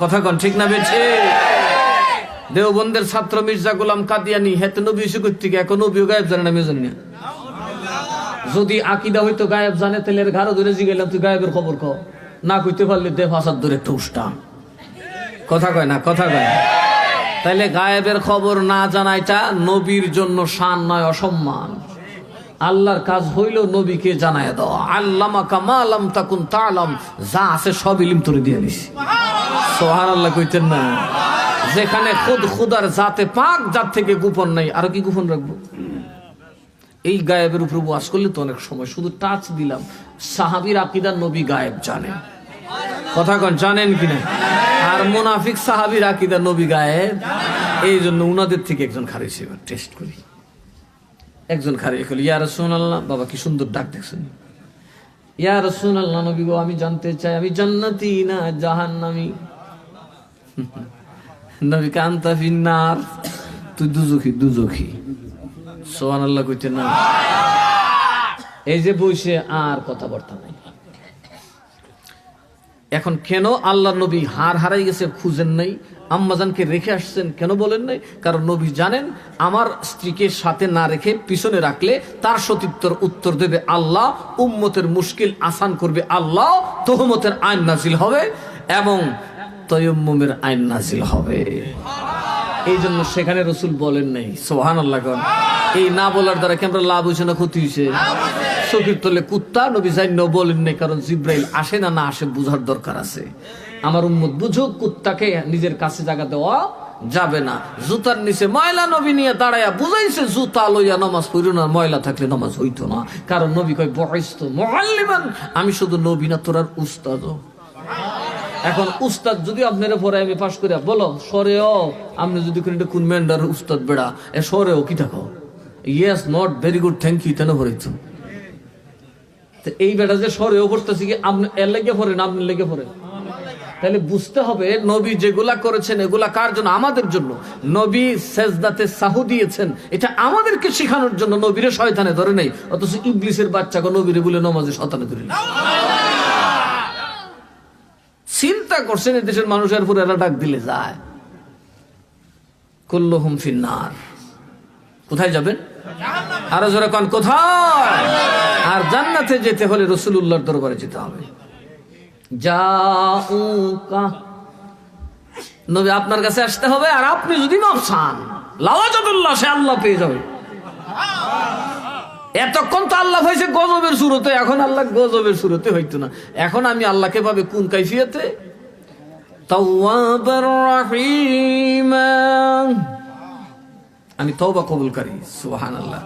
কথা কোন ঠিক না বেছে? দেওবন্দের ছাত্র মির্জা গোলাম কাদিয়ানি, হেতে নবী এসে করতে গিয়ে এখন নবীও গায়েব জানে না, আমিও জানি না। যদি আকিদা হইতো গায়েব জানে তাহলে ঘাড়ো ধরে জিগাইলাম তুই গায়েবের খবর ক, না কইতে পারলে দে ফাসাদ ধরে একটা উষ্টা। কথা কয় না, কথা কয় না। তাইলে গায়েবের খবর না জানাইটা নবীর জন্য শান নয়, অসম্মান। আল্লাহর কাজ হইল নবীকে জানায় দাও। আল্লামাকা মা লাম তাকুন তা'লাম, যা আছে সব ইলম তোরে দিয়ে দিছি। সুবহানাল্লাহ কইতেন না? যেখানে খুদ খুদার জাতে পাক, যার থেকে গোপন নাই, আর কি গোপন রাখবো? এই গায়েবের উপর ওয়াজ করলে তো অনেক সময় শুধু টাচ দিলাম। সাহাবীর আকীদা নবী গায়েব জানেন, কথা কন জানেন কিনা? আর মুনাফিক সাহাবীর আকীদা নবী গায়েব। এই জন্য উনাদের থেকে একজন খারিজ এবার টেস্ট করি। একজন খারিজ করি, ইয়া রাসূলুল্লাহ, বাবা কি সুন্দর ডাক দেখছেন, ইয়া রাসূলুল্লাহ নবী গো আমি জানতে চাই আমি জান্নাতি না জাহান্নামী? নবী কান্তা ফিন্নার, তুই দুজখী দুজখী। সুবহানাল্লাহ কইতেন না? এই যে বইসে আর কথাবার্তা নাই। এখন কেন আল্লাহ নবী হার হারাই গেছে খুঁজেন নাই, আম্মাজানকে রেখে আসছেন কেন বলেন নাই? কারণ নবী জানেন আমার স্ত্রীকে সাথে না রেখে পিছনে রাখলে তার সতীত্বর উত্তর দেবে আল্লাহ, উম্মতের মুশকিল আসান করবে আল্লাহ, তহমতের আইন নাজিল হবে এবং তায়াম্মুমের আইন নাজিল হবে। এই জন্য সেখানে রসুল বলেন নাই। সুবহানাল্লাহ। এই না বলার দ্বারা কি আমরা লাভ হয়েছে না ক্ষতি হয়েছে? চোখের তলে কুত্তা, নবী জানিও বলেন নাই, কারণ জিব্রাইল আসে না না আসে বুঝার দরকার আছে। আমার উম্মত বুঝুক, কুত্তাকে নিজের কাছে জায়গা দেওয়া যাবে না। জুতার নিচে ময়লা নবী নিয়ে দাঁড়ায়া বুঝাইছে জুতা লইয়া নামাজ পড়িও না, ময়লা থাকলে নামাজ হইতো না। কারণ নবী কয় বুইসতু মুআল্লিমান, আমি শুধু নবী না তোর উস্তাদ। এখন উস্তাদ যদি আপনার পরে আমি পাশ করে বলো সরেও, আপনি যদি কোন মেন্ডার উস্তাদ বেড়া এ সরেও কি থাকো, yes not very good thank you তেন ভরেছ। এই বেটা যে সরেও পড়তেছি কি আপনি এর লেগে পড়েন, আপনি লেগে পড়েন। তাহলে বুঝতে হবে নবী যেগুলা করেছেন এগুলা কার জন্য? আমাদের জন্য। নবী সেজদাতে সাহু দিয়েছেন, এটা আমাদেরকে শেখানোর জন্য। নবীরে শয়তানে ধরে নেই, অথচ ইবলিসের বাচ্চাকে নবীরে বলে নমাজে শয়তানে ধরে নেই। চিন্তা করছেন এই দেশের মানুষের উপর এরা ডাক দিলে যায়? কুল্লুহুম ফিন্নার। কোথায় যাবেন? আরো জোরে কোন কোথায়? আর জান্নাতে যেতে হলে রাসূলুল্লাহর দরবারে যেতে হবে। জাউকা, নবী আপনার কাছে আসতে হবে, আর আপনি যদি মাফ চান লাওয়াজাতুল্লাহ, সে আল্লাহ পেয়ে যাবে। এতক্ষণ তো আল্লাহ হয়েছে গজবের সুরতে, এখন আল্লাহ গজবের সুরতে হইতো না। এখন আমি আল্লাহকে পাবে কোন কাইফিয়তে? তাওয়াবুর রহিম, আমি তওবা কবুলকারী। সুবহানাল্লাহ।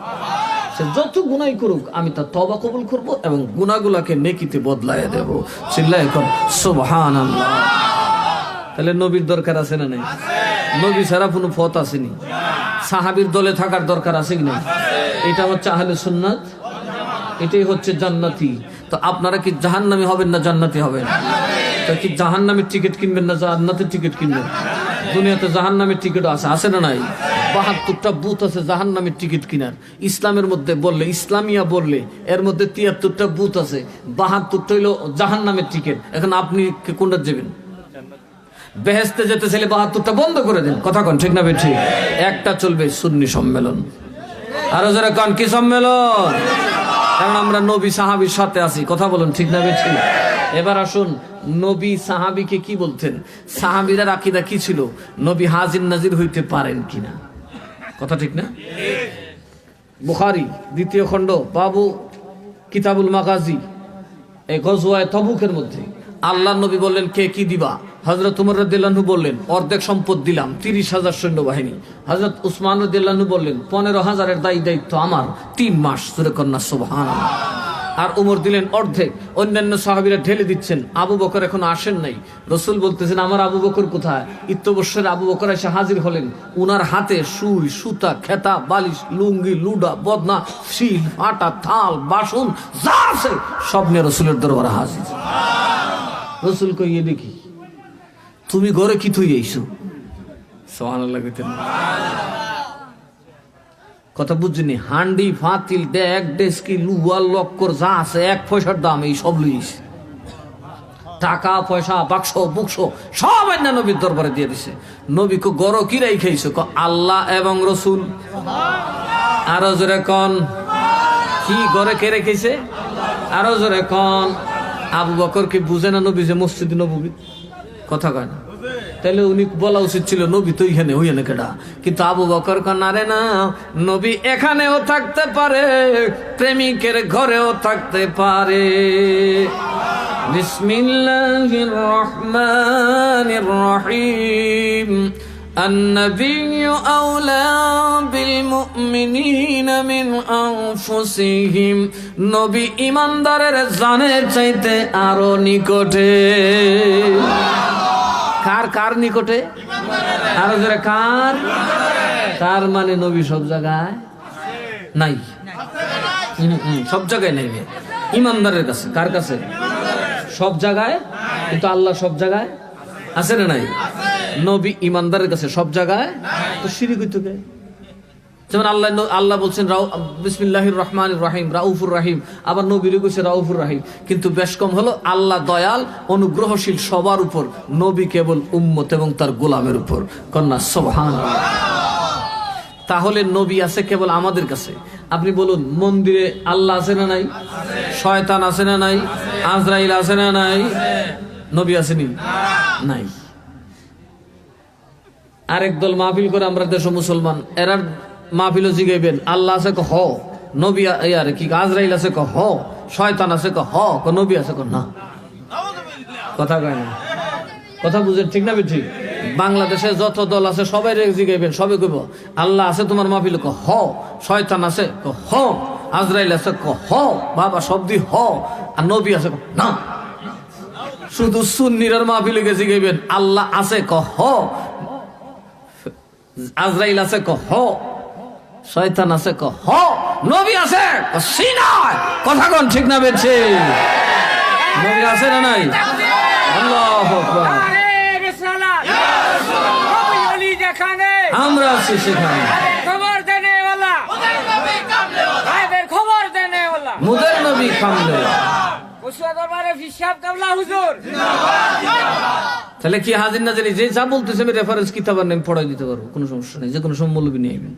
সে যত গুনাহ করুক আমি তার তওবা কবুল করব এবং গুনাহগুলোকে নেকিতে বদলায় দেব। চিল্লায় কর সুবহানাল্লাহ। তাহলে নবীর দরকার আছে না নাই? নবী ছাড়া কোনো পথ আসেনি। সাহাবীর দলে থাকার দরকার আছে কি না? এটা হচ্ছে আহলে সুন্নাত, এটাই হচ্ছে জান্নাতি। তো আপনারা কি জাহান্নামী হবেন না জান্নাতি হবেন? তো কি জাহান্নামের টিকিট কিনবেন না জান্নাতের টিকিট কিনবেন? দুনিয়াতে জাহান্নামের টিকিট আছে না নাই? 72টা বুথ আছে জাহান্নামের টিকিট কিনার। ইসলামের মধ্যে বললে, ইসলামিয়া বললে এর মধ্যে 73টা বুথ আছে, 72টা হইল জাহান্নামের টিকিট। এখন আপনি কোনটা যাবেন? বেহেশতে যেতে চাইলে 72টা বন্ধ করে দেন। কথা কন ঠিক না বেঠি? একটা চলবে সুন্নি সম্মেলন। আরো যারা কন কি সম্মেলন? কারণ আমরা নবী সাহাবীর সাথে আছি। কথা বলুন ঠিক না বেঠি? এবার আসুন, নবী সাহাবীকে কি বলতেন? সাহাবীরা আকীদা কি ছিল? নবী হাজির নাজির হইতে পারেন কিনা? কথা ঠিক না? বুখারী 2য় খণ্ড, বাবু কিতাবুল মাগাজি, এই গজওয়ায়ে তাবুকের মধ্যে আল্লাহ নবী বললেন কে কি দিবা? হযরত ওমর রাদিয়াল্লাহু আনহু বললেন অর্ধেক সম্পদ দিলাম, 30,000 সৈন্যবাহিনী। হযরত উসমান রাদিয়াল্লাহু আনহু বললেন 15,000-এর দায়িত্ব আমার, 3 মাস। সূরা কন্যা সুবহানাল্লাহ। আর ওমর দিলেন অর্ধেক, অন্যান্য সাহাবীরা ঢেলে দিচ্ছেন। আবু বকর এখনো আসেন নাই। রাসূল বলতেছেন আমার আবু বকর কোথায়? ইত্যবসরে আবু বকর এসে হাজির হলেন। উনার হাতে সুই, সুতা, খেতা, বালিশ, লুঙ্গি, লুডা, বদনা, শিল, আটা, থাল, বাসন যা আছে সব নিয়ে রাসূলের দরবারে হাজির। রাসূল কইয়ে দেখি তুমি ঘরে কি থই আইছো? সুবহানাল্লাহ। কথা বুঝিনি? হান্ডি, ফাতিল, ডেক, ডেস্কি, লুয়া, লক্কর যা আছে 1 পয়সার দাম এই সব লইস। টাকা পয়সা, বাক্স বুকস সব আইনা নবীর দরবারে দিয়ে দিছে। নবী কো গরো কি রাই খাইছো? ক আল্লাহ এবং রসুল। আরো জোরে কন কি ঘরে কে রেখেছে? আরো জোরে কন। আবু বকর কি বুঝে না নবী যে মসজিদ নববী? কথা কয় না? তাহলে উনি বলা উচিত ছিল নবী তো এখানে হইয়ানে কেডা। কিন্তু আবু বকর কানারে না, নবী এখানেও থাকতে পারে, প্রেমিকের ঘরেও থাকতে পারে। বিসমিল্লাহির রহমানির রহিম। النبي أولى بالمؤمنين من أنفسهم। নবী ইমানদারের জানের চাইতে আরো নিকটে। কার কার নিকটে? আরো যারা কার? তার মানে নবী সব জায়গায় নাই। সব জায়গায় নাই। ইমানদারের কাছে। কার কাছে? সব জায়গায়। কিন্তু আল্লাহ সব জায়গায় আছে না নাই? নবী ইমানদারের কাছে সব জায়গায়। তো শিরিক হইতো কে? যেমন আল্লাহ বলছেন বিসমিল্লাহির রহমানির রহিম, রাউফুর রাহিম। আবার নবীরও কইছে রাউফুর রাহিম। কিন্তু বেশ কম হলো আল্লাহ দয়াল, অনুগ্রহশীল সবার উপর, নবী কেবল উম্মত এবং তার গোলামের উপর। কন্যা সুবহানাল্লাহ। তাহলে নবী আছে কেবল আমাদের কাছে। আপনি বলুন মন্দিরে আল্লাহ আছে না নাই? শয়তান আছে না নাই? আজরাইল আছে না নাই? নবী আসেনি? নাই। আরেক দল মাহফিল করে আমরা দেশ মুসলমান, এরার মাহফিলও জিগাইবেন আল্লাহ আছে ক হ, নবী আরে কি আজরাইল আছে ক হ, শয়তান আছে ক হ, নবী আছে ক না। কথা কয় না? কথা বুঝেন ঠিক না? ঠিক। বাংলাদেশে যত দল আছে সবাই জিগাইবেন, সবাই কইব আল্লাহ আছে তোমার মাহফিল ক হ, শয়তান আছে ক হ, আজরাইল আছে ক হ, বাবা শব্দি হ, আর নবী আছে ক না। শুধু সুন্নির মাহফিলে গেছে জিগাইবেন আল্লাহ আছে ক হ, আজরাইল আছে ক হ, শয়তান আছে ক হ, নবী আছে ক সিনায়। কথা কোন ঠিক না? বেছে নবী আছে না নাই? আল্লাহু আকবার। আমরা আছি সেখানে। মুদের নবী কামলে। তাহলে কি হাজির না জানি যে যা বলতেছে আমি রেফারেন্স কিতাবের নাম পড়াই দিতে পারবো, কোনো সমস্যা নেই। যে কোনো সময় মৌলবী নিয়ে আইবেন।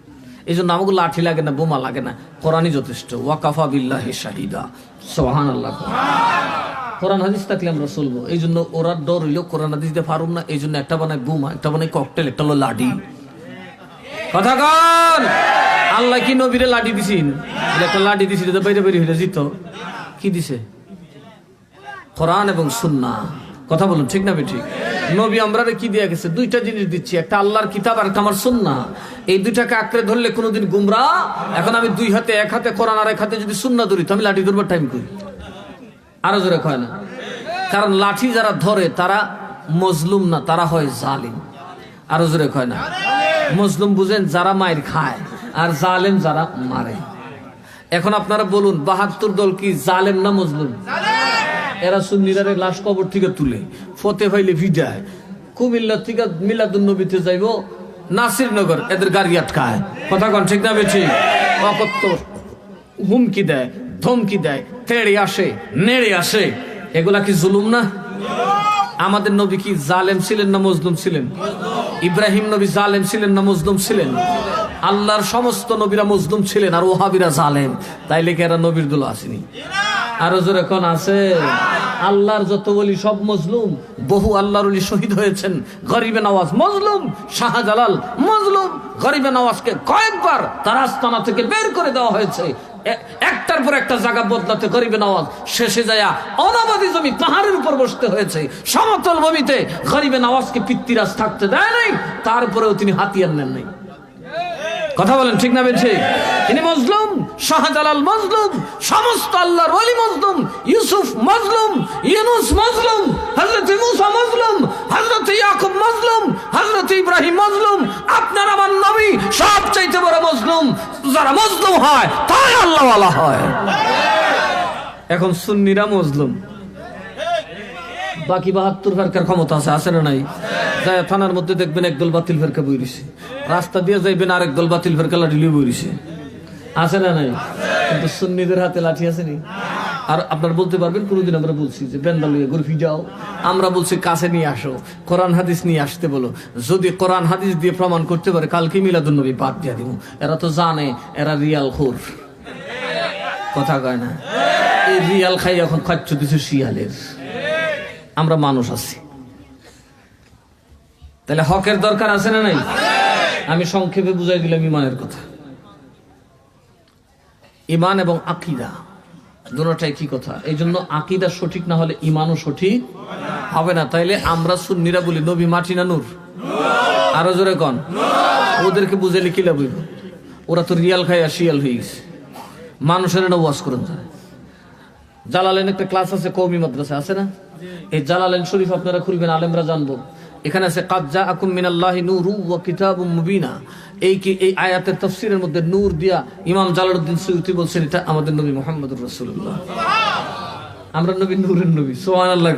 এই জন্য আমাকে লাঠি লাগে না, বোমা লাগে না, কোরআনই যথেষ্ট। ওয়াকাফা বিল্লাহি শাহিদা। সুবহানাল্লাহ। কোরআন হাদিস থাকলে আমরা চলবো। এই জন্য ওরা ডর হইলো কোরআন হাদিস দিয়ে পারুম না, এই জন্য একটা বানায় বোমা, একটা বানায় ককটেল, একটা হলো লাঠি। কথা কন, আল্লাহ কি নবীরে লাঠি দিছিন? একটা লাঠি দিছি বাইরে বাইরে হইলে জিত। কি দিছে? কোরআন এবং সুন্নাহ। কথা বলুন ঠিক না বেঠিক? নবী আমরা কি দিয়ে গেছে? দুইটা জিনিস দিচ্ছি, একটা আল্লাহর কিতাব আর একটা আমার সুন্নাহ। এই দুইটাকে আঁকড়ে ধরলে কোনোদিন গুমরাহ। এখন আমি দুই হাতে, এক হাতে কোরআন আর এক হাতে যদি সুন্নাহ ধরি তো আমি লাঠি ধরবার টাইম করি। আরো জোরে কয় না? কারণ লাঠি যারা ধরে তারা মজলুম না, তারা হয় জালিম। আরো জোরে কয় না? মজলুম বুঝেন যারা মায়ের খায়, আর জালেম যারা মারে। এখন আপনারা বলুন ৭২ দল কি জালেম না মজলুম? এরা সুন্নিরারে লাশ কবর থেকে তুলে ফতে ফাইলে ভিজায়, কুমিল্লা থেকে মিলাদুন্নবীতে যাইব নাসিরনগর, এদের গাড়ি আটকায়। কথা কন ঠিক না বেশি? অকত্য হুমকি দেয়, ধমকি দেয়, তেড়ে আসে, নেড়ে আসে। এগুলা কি জুলুম না? আমাদের নবী কি জালেম ছিলেন না মজলুম ছিলেন? ইব্রাহিম নবী জালেম ছিলেন না মজলুম ছিলেন? আল্লাহর সমস্ত নবীরা মজলুম ছিলেন, আর ওহাবিরা জালেম। তাইলে কি এরা নবীর দল আসেনি? আরো জোরে কোন আছে? আল্লাহর যত বলি সব মজলুম। বহু আল্লাহর ওলি শহীদ হয়েছেন। গরিবে নওয়াজ মজলুম, শাহজালাল মজলুম। গরিবে নওয়াজকে কয়েকবার তার আস্তানা থেকে বের করে দেওয়া হয়েছে। একটার পর একটা জায়গা বদলাতে গরিবে নওয়াজ শেষে যায় অনাবাদী জমি পাহাড়ের উপর বসতে হয়েছে। সমতল ভূমিতে গরিবে নওয়াজকে পিতৃরাজ থাকতে দেয় নাই, তারপরেও তিনি হাতিয়ার নেন নাই। কথা বলেন ঠিক না বেঠে? তিনি মজলুম, শাহজালাল মজলুম, সমস্ত আল্লাহর ওলি মজলুম, ইউসুফ মজলুম, ইউনুস মজলুম, হযরত মুসা মজলুম, হযরত ইয়াকুব মজলুম, হযরত ইব্রাহিম মজলুম। আপনার আমার নবী সবচাইতে বড় মজলুম। যারা মজলুম হয় তাই আল্লাহ ওয়ালা হয়। এখন সুন্নিরা মজলুম, বাকি ৭২ ফেরকার ক্ষমতা আছে না নাই? যায় থানার মধ্যে দেখবেন একদল বাতিল ফেরকা বইরিছে, রাস্তা দিয়ে যাইবেন আরেক দল বাতিল ফেরকা লাঠি লিয়ে বইরিছে। আছে না নাই? কিন্তু সুন্নিদের হাতে লাঠি আছে নি? আর আপনারা বলতে পারবেন কোনদিন আমরা বলছি যে বেন্দা লইয়া গরফি যাও? আমরা বলছি কাছে নিয়ে আসো, কোরআন হাদিস নিয়ে আসতে বলো। যদি কোরআন হাদিস দিয়ে প্রমাণ করতে পারে কালকে মিলাদুন্নবী বাদ দিয়ে দিব। এরা তো জানে এরা রিয়াল খোর। কথা কয় না? এই রিয়াল খাই এখন খাচ্ছ দিচ্ছে শিয়ালের। আমরা মানুষ আছি, তাহলে হকের দরকার আছে না নাই? আমি সংক্ষেপে বুঝাই দিলাম ইমানের কথা। ইমান এবং আকীদা দুটোটাই কি কথা? এই জন্য আকীদা সঠিক না হলে ইমানও সঠিক হবে না। তাইলে আমরা সুন্নিরা বলি নবী মাটি না নূর? আরো জোরে কন। ওদেরকে বুঝাইলে কি লাভ হইব? ওরা তো রিয়াল খাইয়া শিয়াল হয়ে গেছে। মানুষের না ওয়াজ করেন যায়। জালালেন একটা ক্লাস আছে, কওমি মাদ্রাসা আছে না? এই জালালেন শরীফ আপনারা খুলবেন, আলেমরা জানবো। এখানে আছে কাদ জাআকুম মিনাল্লাহি নূরুন ওয়া কিতাবুম মুবিনা। এই আয়াতের তাফসীরের মধ্যে নূর দিয়া ইমাম জালালউদ্দিন সুয়ুতী বলছেন এটা আমাদের নবী মুহাম্মদুর রাসূলুল্লাহ। আমরা নবী নূরের নবী, সুবহানাল্লাহ।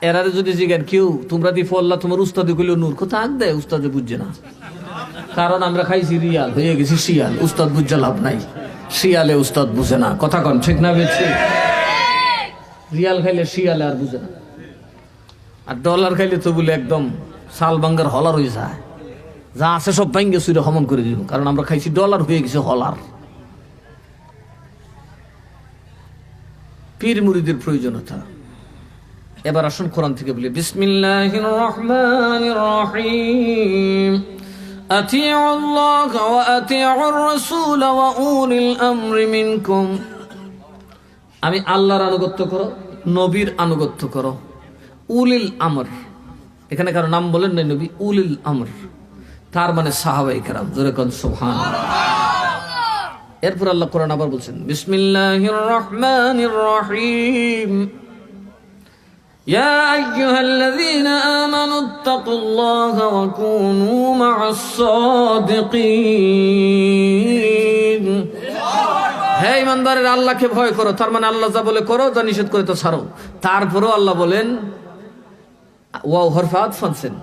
এরারে যদি জিজ্ঞেস কেউ তোমরা দি ফল্লা তোমার উস্তাদে কইলো নূর, কথা আগ দেয় উস্তাদে বুঝছে না। কারণ আমরা খাইছি রিয়াল, হয়ে গেছি শিয়াল। উস্তাদ বুঝে লাভ নাই, শিয়ালে উস্তাদ বুঝে না। কথা কন ঠিক না বেশি? রিয়াল খাইলে শিয়ালে আর বুঝে না, আর ডলার খাইলে তো বলে একদম সাল বাঙ্গার হলার হয়ে যায়। যা আছে সব ভাঙ্গে সুরে হমন করে দিব, কারণ আমরা খাইছি ডলার, হয়ে গেছে হলার। পীর মুরিদের প্রয়োজনীয়তা। এবার আসুন কোরআন থেকে বলি, বিসমিল্লাহির রহমানির রহিম। আতিউ আল্লাহ ওয়া আতিউর রাসূল ওয়া উলিল আমরি মিনকুম। আমি আল্লাহর আনুগত্য করো, নবীর আনুগত্য করো। উলিল আমর, এখানে কারো নাম বলেন নাই নবী, উলিল আমর, তার মানে সাহাবায়ে কেরাম। জোরে কোন সুবহানাল্লাহ। এরপর আল্লাহ কোরআন আবার বলছেন, বিসমিল্লাহির রহমানির রহিম। ইয়া আইয়ুহাল্লাযীনা আমানুত্তাকুল্লাহা ওয়া কুনু মা'আস সাদিকিন। হে ইমানদারেরা, আল্লাহকে ভয় করো। তার মানে আল্লাহ যা বলে করো, যা নিষেধ করে তা ছাড়ো। তারপরেও আল্লাহ বলেন ওয়া হরফাত ফানসেন,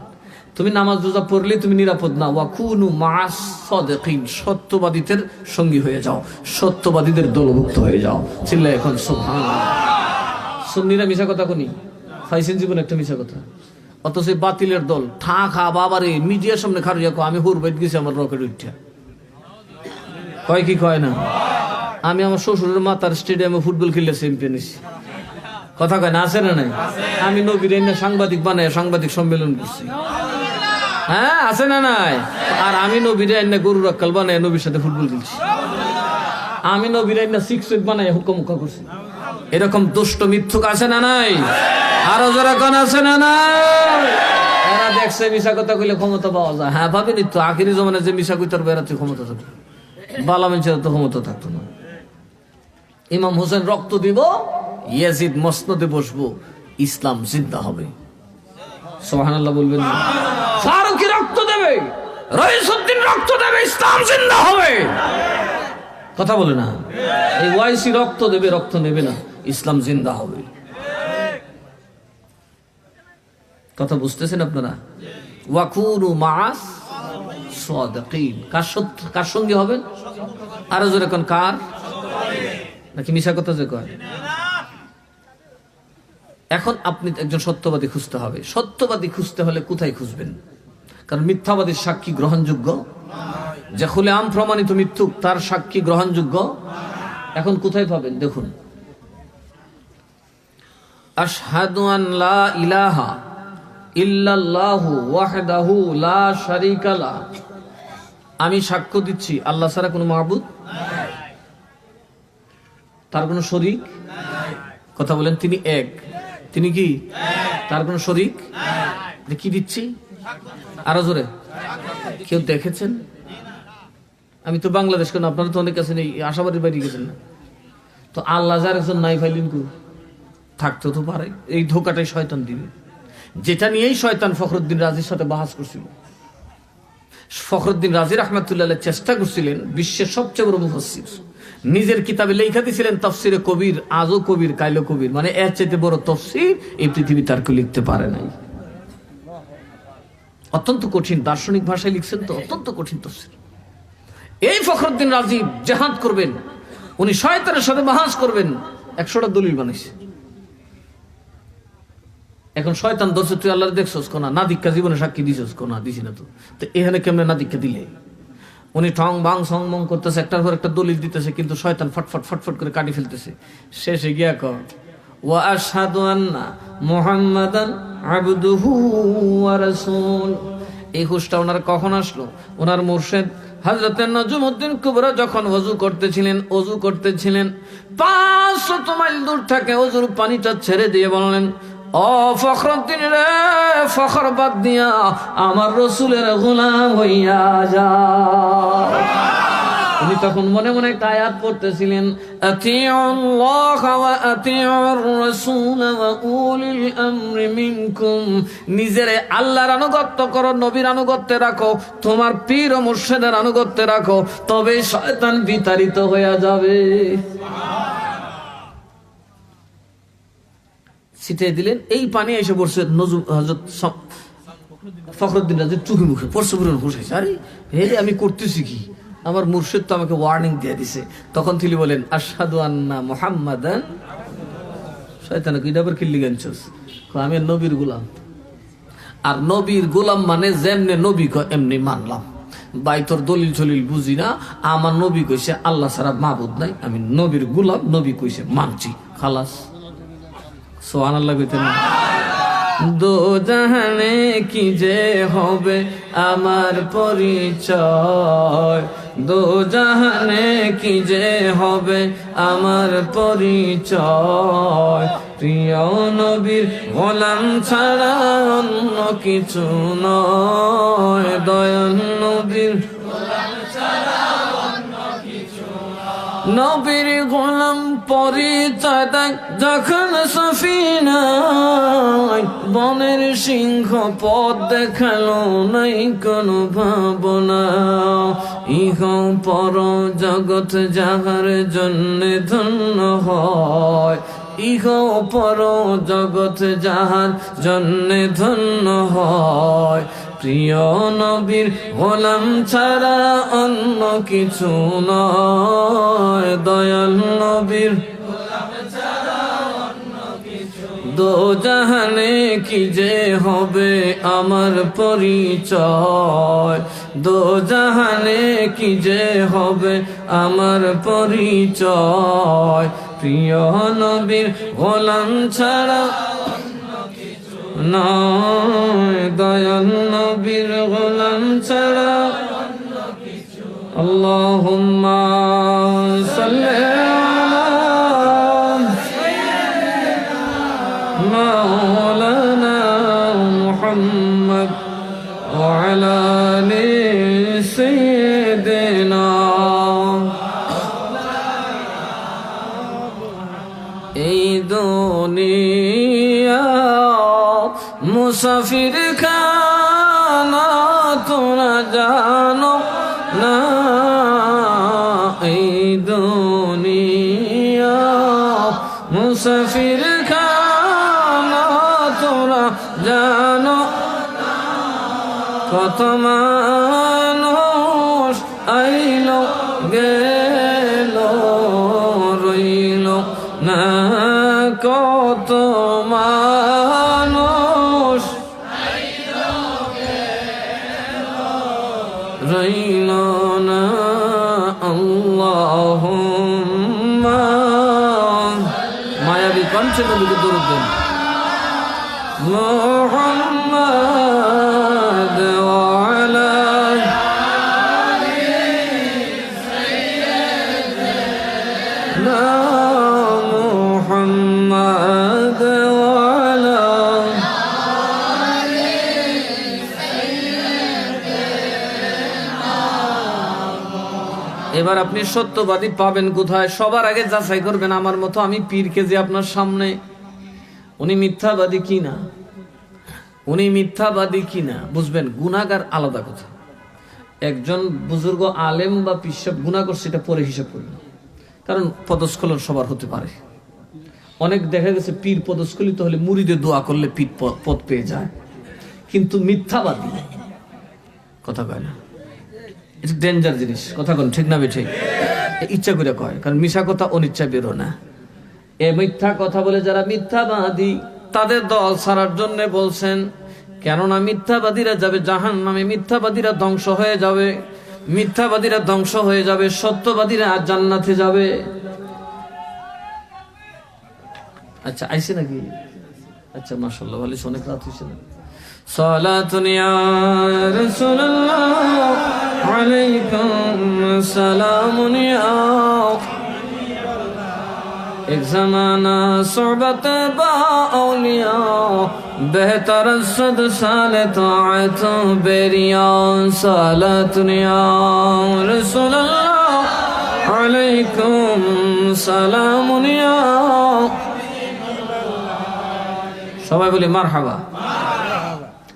তুমি নামাজ রোজা পড়লে তুমি নিরাপদ না। ওয়া কুনু মা'আস সাদিকিন, সত্যবাদীদের সঙ্গী হয়ে যাও, সত্যবাদীদের দলভুক্ত হয়ে যাও। চিল্লায় এখন সুবহানাল্লাহ। সুন্নিরা মিছা কথা কোনি ফাইসেন জীবন একটা মিছা কথা। অথচ বাতিলের দল ঠা খা বাবারে মিডিয়ার সামনে খাড়িয়া কো আমি হুর বাইত গেছি আমার রকেট উঠা। কয় কি কয় না? আমি আমার শ্বশুরের মাতার স্টেডিয়ামে ফুটবল খেলে চ্যাম্পিয়ন হয়েছি। কথা কয় না, আছে না নাই? আমি নবীর এনে সাংবাদিক বানায় সাংবাদিক সম্মেলন করছি, হ্যাঁ আছে না নাই? আর আমি নবীর এনে গরুর আক্কাল বানায় নবীর সাথে ফুটবল খেলছি, আমি নবীর এনে সিক্স উইক বানায় হুক্কা করছি। এরকম দুষ্ট মিথ্যুক আছে না নাই? আরো যারা কোন আছে না নাই? এরা দেখছে মিশা কথা কইলে ক্ষমতা পাওয়া যায়, হ্যাঁ ভাবেনি তো আখিরি জমানে যে মিশা কইতার বেড়াতে ক্ষমতা থাকতো, বালা মানুষের তো ক্ষমতা থাকতো না। ইমাম হোসেন রক্ত দিব, ইয়াজিদ মসনদে বসবো, ইসলাম জিন্দা হবে। সুবহানাল্লাহ বলবেন না? ফারুকী রক্ত দেবে, রইসউদ্দিন রক্ত দেবে, ইসলাম জিন্দা হবে। কথা বলে না? এই ওয়াইসি রক্ত দেবে, রক্ত নেবে না, ইসলাম জিন্দা হবে। কথা বুঝতেছেন আপনারা? ওয়াকুনু মা'আস সাদিকিন। কার সঙ্গে হবেন? আরো জোরে কোন কার? নাকি মিশা কথা যে কয়? এখন আপনি একজন সত্যবাদী খুঁজতে হবে। সত্যবাদী খুঁজতে হলে কোথায় খুঁজবেন? কারণ মিথ্যাবাদীর সাক্ষী গ্রহণযোগ্য, যে খুলে আম প্রমাণিত মিথ্যুক তার সাক্ষী গ্রহণযোগ্য। এখন কোথায় পাবেন দেখুন, আশহাদু আন লা ইলাহা ইল্লাল্লাহু ওয়াহদাহু লা শারীকা লা, আমি সাক্ষ্য দিচ্ছি আল্লাহ ছাড়া কোনো মাবুদ নাই, তার কোনো শরীক। কথা বলেন, তিনি এক, তিনি কি? তার কোনো শরীক নাই। কি দিচ্ছি? আরো জোরে। কেউ দেখেছেন? আমি তো বাংলাদেশ, কেন আপনারা তো অনেক আছেন, এই আশাবাড়ির বাইরে গেছেন না তো, আল্লাহ যার একজন নাই ফাইলিন কু থাকতে তো পারে। এই ধোকাটাই শয়তান দিবে, যেটা নিয়েই শয়তান ফখরুদ্দিন রাজির সাথে বাহাস করছিল। ফখরুদ্দিন রাজি রাহমাতুল্লাহ চেষ্টা করছিলেন, বিশ্বের সবচেয়ে বড় মুফাসসির, নিজের কিতাবে লেখা দিয়েছিলেন তাফসিরে কবির, আজও কবির কাইলো কবির, মানে এর চাইতে বড় তাফসীর এই পৃথিবী তার কেউ লিখতে পারে নাই। অত্যন্ত কঠিন দার্শনিক ভাষায় লিখছেন তো, অত্যন্ত কঠিন তাফসীর। এই ফখরুদ্দিন রাজি জিহাদ করবেন, উনি শয়তানের সাথে বাহাস করবেন, 100টা দলিল বানাইছে। এখন শয়তান ধরছে, তুই আল্লাহর দেখছস কোনা, না দীক্ষা জীবনে সাক্ষী দিছস কোনা, দিছি না তো এখানে কেমনে না দীক্ষা দিলে? উনি ঠং বাং সং মং করতেছে, একটার পর একটা দলিল দিতেছে, কিন্তু শয়তান ফটফট ফটফট করে কাটি ফেলতেছে। শেষে গিয়া কর ওয়া আশহাদু আন্না মুহাম্মাদান আবদুহু ওয়া রাসূল। এই হুশটা ওনার কখন আসলো? ওনার মুর্শিদ হযরত নজমউদ্দিন কুবরা যখন ওযু করতেছিলেন 500 মাইল দূর থেকে ওযুর পানিটা ছেড়ে দিয়ে বললেন, ও ফখরুদ্দিন রে, ফখর বাদ দিয়া আমার রাসূলের গোলাম হইয়া যা। উনি তখন মনে মনে একটা আয়াত পড়তেছিলেন, আতিউল্লাহ ওয়া আতিউর রাসূল ওয়া উলিল আমরি মিনকুম। নিজের আল্লাহর আনুগত্য করো, নবীর আনুগত্যে রাখো, তোমার পীর ও মুর্শিদের আনুগত্যে রাখো, তবে শয়তান বিতাড়িত হয়ে যাবে। ছিটিয়ে দিলেন, এই পানি এসে পড়ছে হযরত ফখরুদ্দিন রাজের চোখে মুখে পড়ছে, পুরো হুঁশাইছে, আরে হে আমি করতেছি কি, আমার মুর্শিদ তো আমাকে ওয়ার্নিং দিয়ে দিছে। তখন তিনি বলেন, আশহাদু আন্না মুহাম্মাদান। শয়তান কি ডাবর কিল্লি গানছস, আমি নবীর গোলাম, আর নবীর গোলাম মানে যেমনে নবী কয় এমনি মানলাম। বাইতর দলিল চলিল বুঝি না, আমার নবী কইছে আল্লাহ ছাড়া মাবুদ নাই, আমি নবীর গোলাম, নবী কইছে মানছি, খালাস। সুবহানাল্লাহ কইতেন। দো জাহানে কি যে হবে আমার পরিচয়, দো জাহানে কি যে হবে আমার পরিচয়, প্রিয় নবীর গোলাম ছাড়া অন্য কিছু নয়, দয়াল নবীর গোলাম ছাড়া অন্য কিছু নয়। নবীর গোলাম পরিচয় দেয় যখন সফিনায়, বনের সিংহ পথ দেখালো নাই কোনো ভাবনা, ইহ পর জগৎ যাহার জন্য ধন্য হয়, ইহ পর জগৎ যাহার জন্য ধন্য হয়, প্রিয় নবীর গোলাম ছাড়া অন্য কিছু নয়, দয়াল নবীর গোলাম ছাড়া অন্য কিছু। দো জাহানে কি যে হবে আমার পরিচয়, দো জাহানে কি যে হবে আমার পরিচয়, প্রিয় নবীর গোলাম ছাড়া নয়, দয়াল নবীর গোলাম ছাড়া। আল্লাহুম্মা সাল্লি আলা মাওলানা মুহাম্মদ ওয়া আলা আলি সাইয়্যিদিনা। এই দুনিয়া মুসাফির খানা, তোরা জানো না। এই দুনিয়া মুসাফির খানা, তোরা জানো। কত মানুষ আইলো গেল, রইল না। কত মানুষ রইল না। আল্লাহুম্মা, মায়াবী কণ্ঠে নবীকে দরুদ দেন। মুহাম্মদ ওয়া আলা সাইয়্যিদিনা মুহাম্মদ ওয়া আলা। এবার আপনি সত্যবাদী পাবেন কোথায়? সবার আগে যাচাই করবেন আমার মতো আমি পীরকে যে আপনার সামনে, উনি মিথ্যাবাদী কিনা, উনি মিথ্যাবাদী কিনা বুঝবেন। গুনাহগার আলাদা কথা। একজন বুজুর্গ আলেম বা পিসাব গুনাহ করছে, এটা পরে হিসাব করবেন, কারণ পদস্খলন সবার হতে পারে। অনেক দেখা গেছে পীর পদস্খলিত হলে মুরিদে দোয়া করলে পীর পদ পেয়ে যায়, কিন্তু মিথ্যাবাদী কথা কয় না। এটা ডেঞ্জার জিনিস, কথা কন ঠিক না বেঠিক? ইচ্ছা করে কয়, কারণ মিশা কথা অনিচ্ছা বেরো না। এ মিথ্যা কথা বলে যারা মিথ্যাবাদী, তাদের দল ছাড়ার জন্য বলছেন, কেননা মিথ্যাবাদীরা যাবে জাহান্নামে, মিথ্যাবাদীরা ধ্বংস হয়ে যাবে, মিথ্যাবাদীরা ধ্বংস হয়ে যাবে, সত্যবাদীরা জান্নাতে যাবে। আচ্ছা আইছে নাকি? আচ্ছা মাশাআল্লাহ, ভালো, অনেক রাত হইছে না। সালাতুন ইয়া রাসূলুল্লাহ আলাইকুম সালামুন ইয়া। एक ज़माना सोहबत बाउलिया, बेहतर सद साल ताअत बेरिया। सालातुन या रसूलल्लाह अलैकुम सालामुन या। সবাই বলি মারহাবা।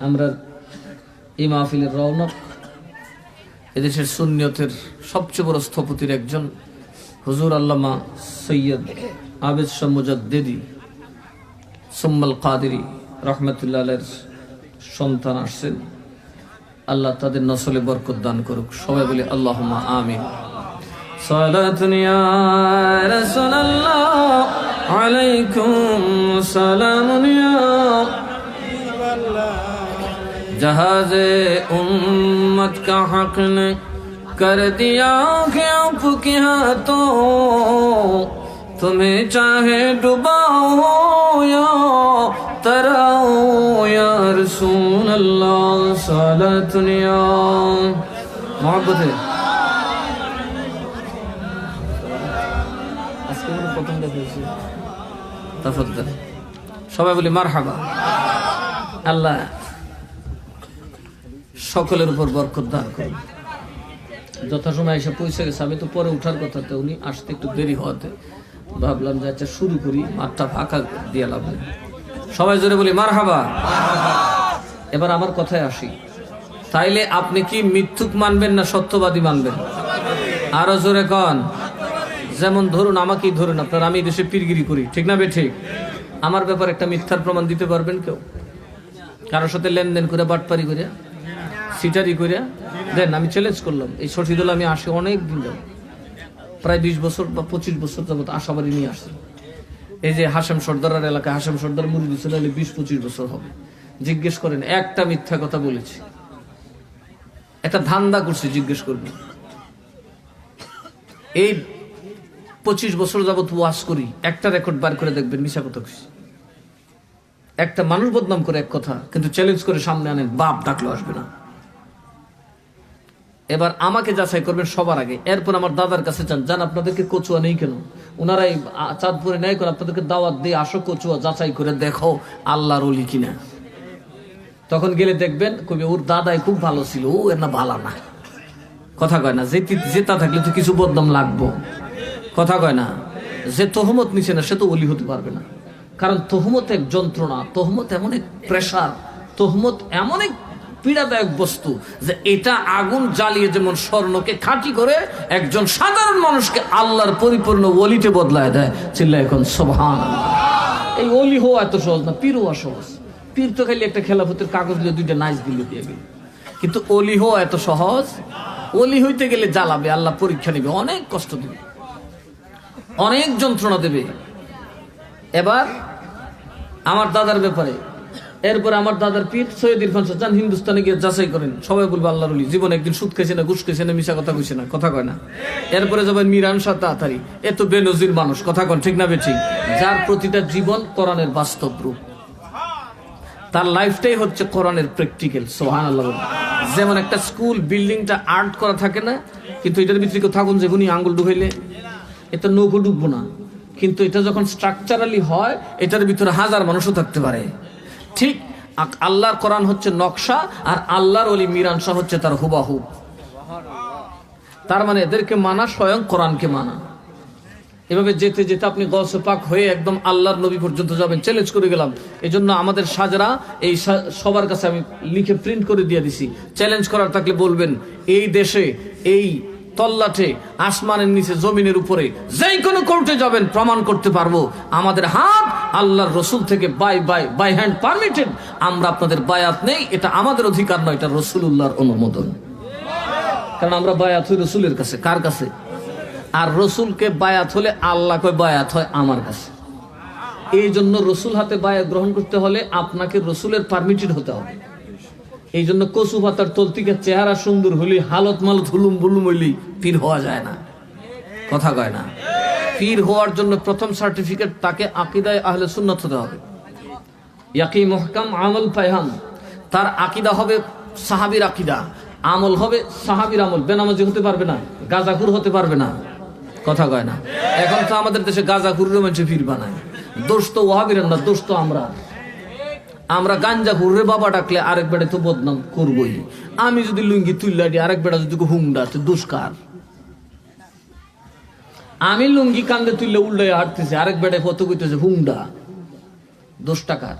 আমরা এই মাহফিলের রৌনক, এদেশের সুন্নিয়তের সবচেয়ে বড় স্থপতির একজন হুজুর আল্লামা সৈয়দ আবেদ শাহ মুজাদ্দিদি সুম্মাল কাদেরী রহমতুল্লাহ আলাইহির সন্তান আসছেন। আল্লাহ তাদের নসলে বরকত দান করুক। সবাই বলি আল্লাহুম্মা আমিন। সালাতুন ইয়া রাসূলুল্লাহ আলাইকুম সালামুন ইয়া। जहाज़े उम्मत का हक ने कर दिया कि आपके हाथों, तुम्हें चाहे डुबाओ या तराओ या रसूल अल्लाह। सालातुन या मोहब्बत है। আজকে প্রথম দেখেছি, তাফাদ্দাল। সবাই বলি মারহাবা। আল্লাহ সকলের উপর বরকত দান করুন। যথাসময় এসে পৌঁছে গেছে, আমি তো পরে উঠার কথাতে, উনি আসতে একটু দেরি হওয়াতে ভাবলাম যে আচ্ছা শুরু করি, মাঠটা ফাঁকা দিয়ে লাভ নেই। সবাই জোরে বলি মারহাবা। এবার আমার কথায় আসি, তাইলে আপনি কি মিথ্যুক মানবেন না সত্যবাদী মানবেন? আরো জোরে কন। যেমন ধরুন আমাকেই ধরুন, আপনার, আমি দেশে পীরগিরি করি, ঠিক না বে ঠিক? আমার ব্যাপারে একটা মিথ্যার প্রমাণ দিতে পারবেন কেউ? কারোর সাথে লেনদেন করে, বাটপারি করে, সিটারি করে দেন। আমি চ্যালেঞ্জ করলাম, এই শশীদুল আমি আসি অনেক দিন যাব, প্রায় 20 বছর বা 25 বছর যাবত আশাবাড়ি নিয়ে আসছি। এই যে হাশেম সর্দারের এলাকায় হাশেম সর্দার মুরিদ ছিল, 20-25 বছর হবে। জিজ্ঞেস করেন, একটা মিথ্যা কথা বলেছি, একটা ধান্দা করছি, জিজ্ঞেস করবেন। এই 25 বছর যাবত ওয়াজ করি, একটা রেকর্ড বার করে দেখবেন মিশা কথা খুশি। একটা মানুষ বদনাম করে এক কথা, কিন্তু চ্যালেঞ্জ করে সামনে আনেন, বাপ ডাকলেও আসবে না। এবার আমাকে যাচাই করবেন সবার আগে, এরপর আমার দাদার কাছে যান আপনাদেরকে কচুয়া নেই কেন, ওনারাই চাঁদপুরে নেই কেন, আপনাদেরকে দাওয়াত দিয়ে আসো, কচুয়া যাচাই করে দেখো আল্লাহর ওলি কিনা। তখন গেলে দেখবেন কবি ওর দাদাই খুব ভালো ছিল, ও এর না ভালো না। কথা কয় না, জেতা থাকলে তো কিছু বদনাম লাগবো। কথা কয় না, যে তহমত নিছে না সে তো ওলি হতে পারবে না। কারণ তহমত এক যন্ত্রণা, তহমত এমন এক প্রেসার, তহমত এমন এক পীড়াদায়ক বস্তু যে এটা আগুন জ্বালিয়ে যেমন স্বর্ণকে খাঁটি করে একজন সাধারণ মানুষকে আল্লাহর পরিপূর্ণ ওলিতে বদলায় দেয়। চিল্লায় এখন সুবহানাল্লাহ। এই ওলি হওয়া এত সহজ না, পীর হওয়া সহজ। পীর তো খালি একটা খেলাফতের কাগজ দিয়ে দুইটা নাইচ দিলে দিয়ে গেল, কিন্তু ওলি হওয়া এত সহজ। ওলি হইতে গেলে জ্বালাবে, আল্লাহ পরীক্ষা নেবে, অনেক কষ্ট দেবে, অনেক যন্ত্রণা দেবে। এবার আমার দাদার ব্যাপারে, এরপরে আমার দাদার পীর সৈয়দ ইরফান শাহ, যান হিন্দুস্তানে গিয়ে যাচাই করেন, সবাই বলবে আল্লাহর ওলি, জীবন একদিন সুদ খেয়েছে না, ঘুষ খেয়েছে না, মিশা কথা কইছে না। কথা কয় না। এরপরে যাবেন মিরান শাহ তাড়াতাড়ি, এত বেনজির মানুষ, কথা কন ঠিক না বেঠিক, যার প্রতিটা জীবন কোরআনের বাস্তব রূপ, তার লাইফটাই হচ্ছে কোরআনের প্র্যাকটিক্যাল। সুবহানাল্লাহ। যেমন একটা স্কুল বিল্ডিংটা আর্ট করা থাকে না, কিন্তু এটার ভিতরে কেউ থাকুন যে গুনি আঙ্গুল ঢুকাইলে এটা নৌকো ডুববো না, কিন্তু এটা যখন স্ট্রাকচারালি হয় এটার ভিতরে হাজার মানুষও থাকতে পারে। ঠিক আল্লাহর কোরআন হচ্ছে নকশা, আর আল্লাহর ওলি মিরান শাহ হচ্ছে তার হুবাহুব। তার মানে এদেরকে মানা স্বয়ং কোরআনকে মানা। এভাবে যেতে যেতে আপনি গৌসে পাক হয়ে একদম আল্লাহর নবী পর্যন্ত যাবেন। চ্যালেঞ্জ করে গেলাম, এই জন্য আমাদের সাজরা এই সবার কাছে আমি লিখে প্রিন্ট করে দিয়ে দিছি। চ্যালেঞ্জ করার থাকলে বলবেন, এই দেশে এই তল্লাটে আসমানের নিচে জমিনের উপরে যেই কোনো কোর্টে যাবেন, প্রমাণ করতে পারবো আমাদের হাত আল্লাহর রসুল থেকে বাই হ্যান্ড পারমিটেড। আমরা আপনাদের বায়াত নেই, এটা আমাদের অধিকার নয়, এটা রসুলুল্লাহর অনুমোদন। কারণ আমরা বায়াত হই রসুলের কাছে। কার কাছে? আর রসুলকে বায়াত হলে আল্লাহকে বায়াত হয় আমার কাছে। এই জন্য রসুল হাতে বায়াত গ্রহণ করতে হলে আপনাকে রসুলের পারমিটেড হতে হবে। এই জন্য কচু পাতার তলতিকে চেহারা সুন্দর হলি, হালত মালত হুলুম বুলুম হইলি পীর হওয়া যায় না। কথা কয় না। পীর হওয়ার জন্য প্রথম সার্টিফিকেট তাকে আকীদায়ে আহলে সুন্নাত হতে হবে। ইয়াকি মুহকাম আমল পায়হাম, তার আকীদা হবে সাহাবীর আকীদা, আমল হবে সাহাবীর আমল। বেনামাজি হতে পারবে না, গাঁজাখুর হতে পারবে না। কথা কয় না। এখন তো আমাদের দেশে গাঁজাখুরের মানুষ পীর বানায়। দোষ তো ওয়াহাবীরের না, দোষ তো আমরা গাঞ্জা ঘুরে বাবা ডাকলে আরেক বেড়ে তো বদনাম করবই। আমি যদি লুঙ্গি তুললা দিই, আরেক বেড়া যদি হুংডা, দুষ্কার। আমি লুঙ্গি কান্দে তুললে উল্টে হাঁটতেছে, আরেক বেড়ে কত কইতেছে হুংডা, 10 টাকার।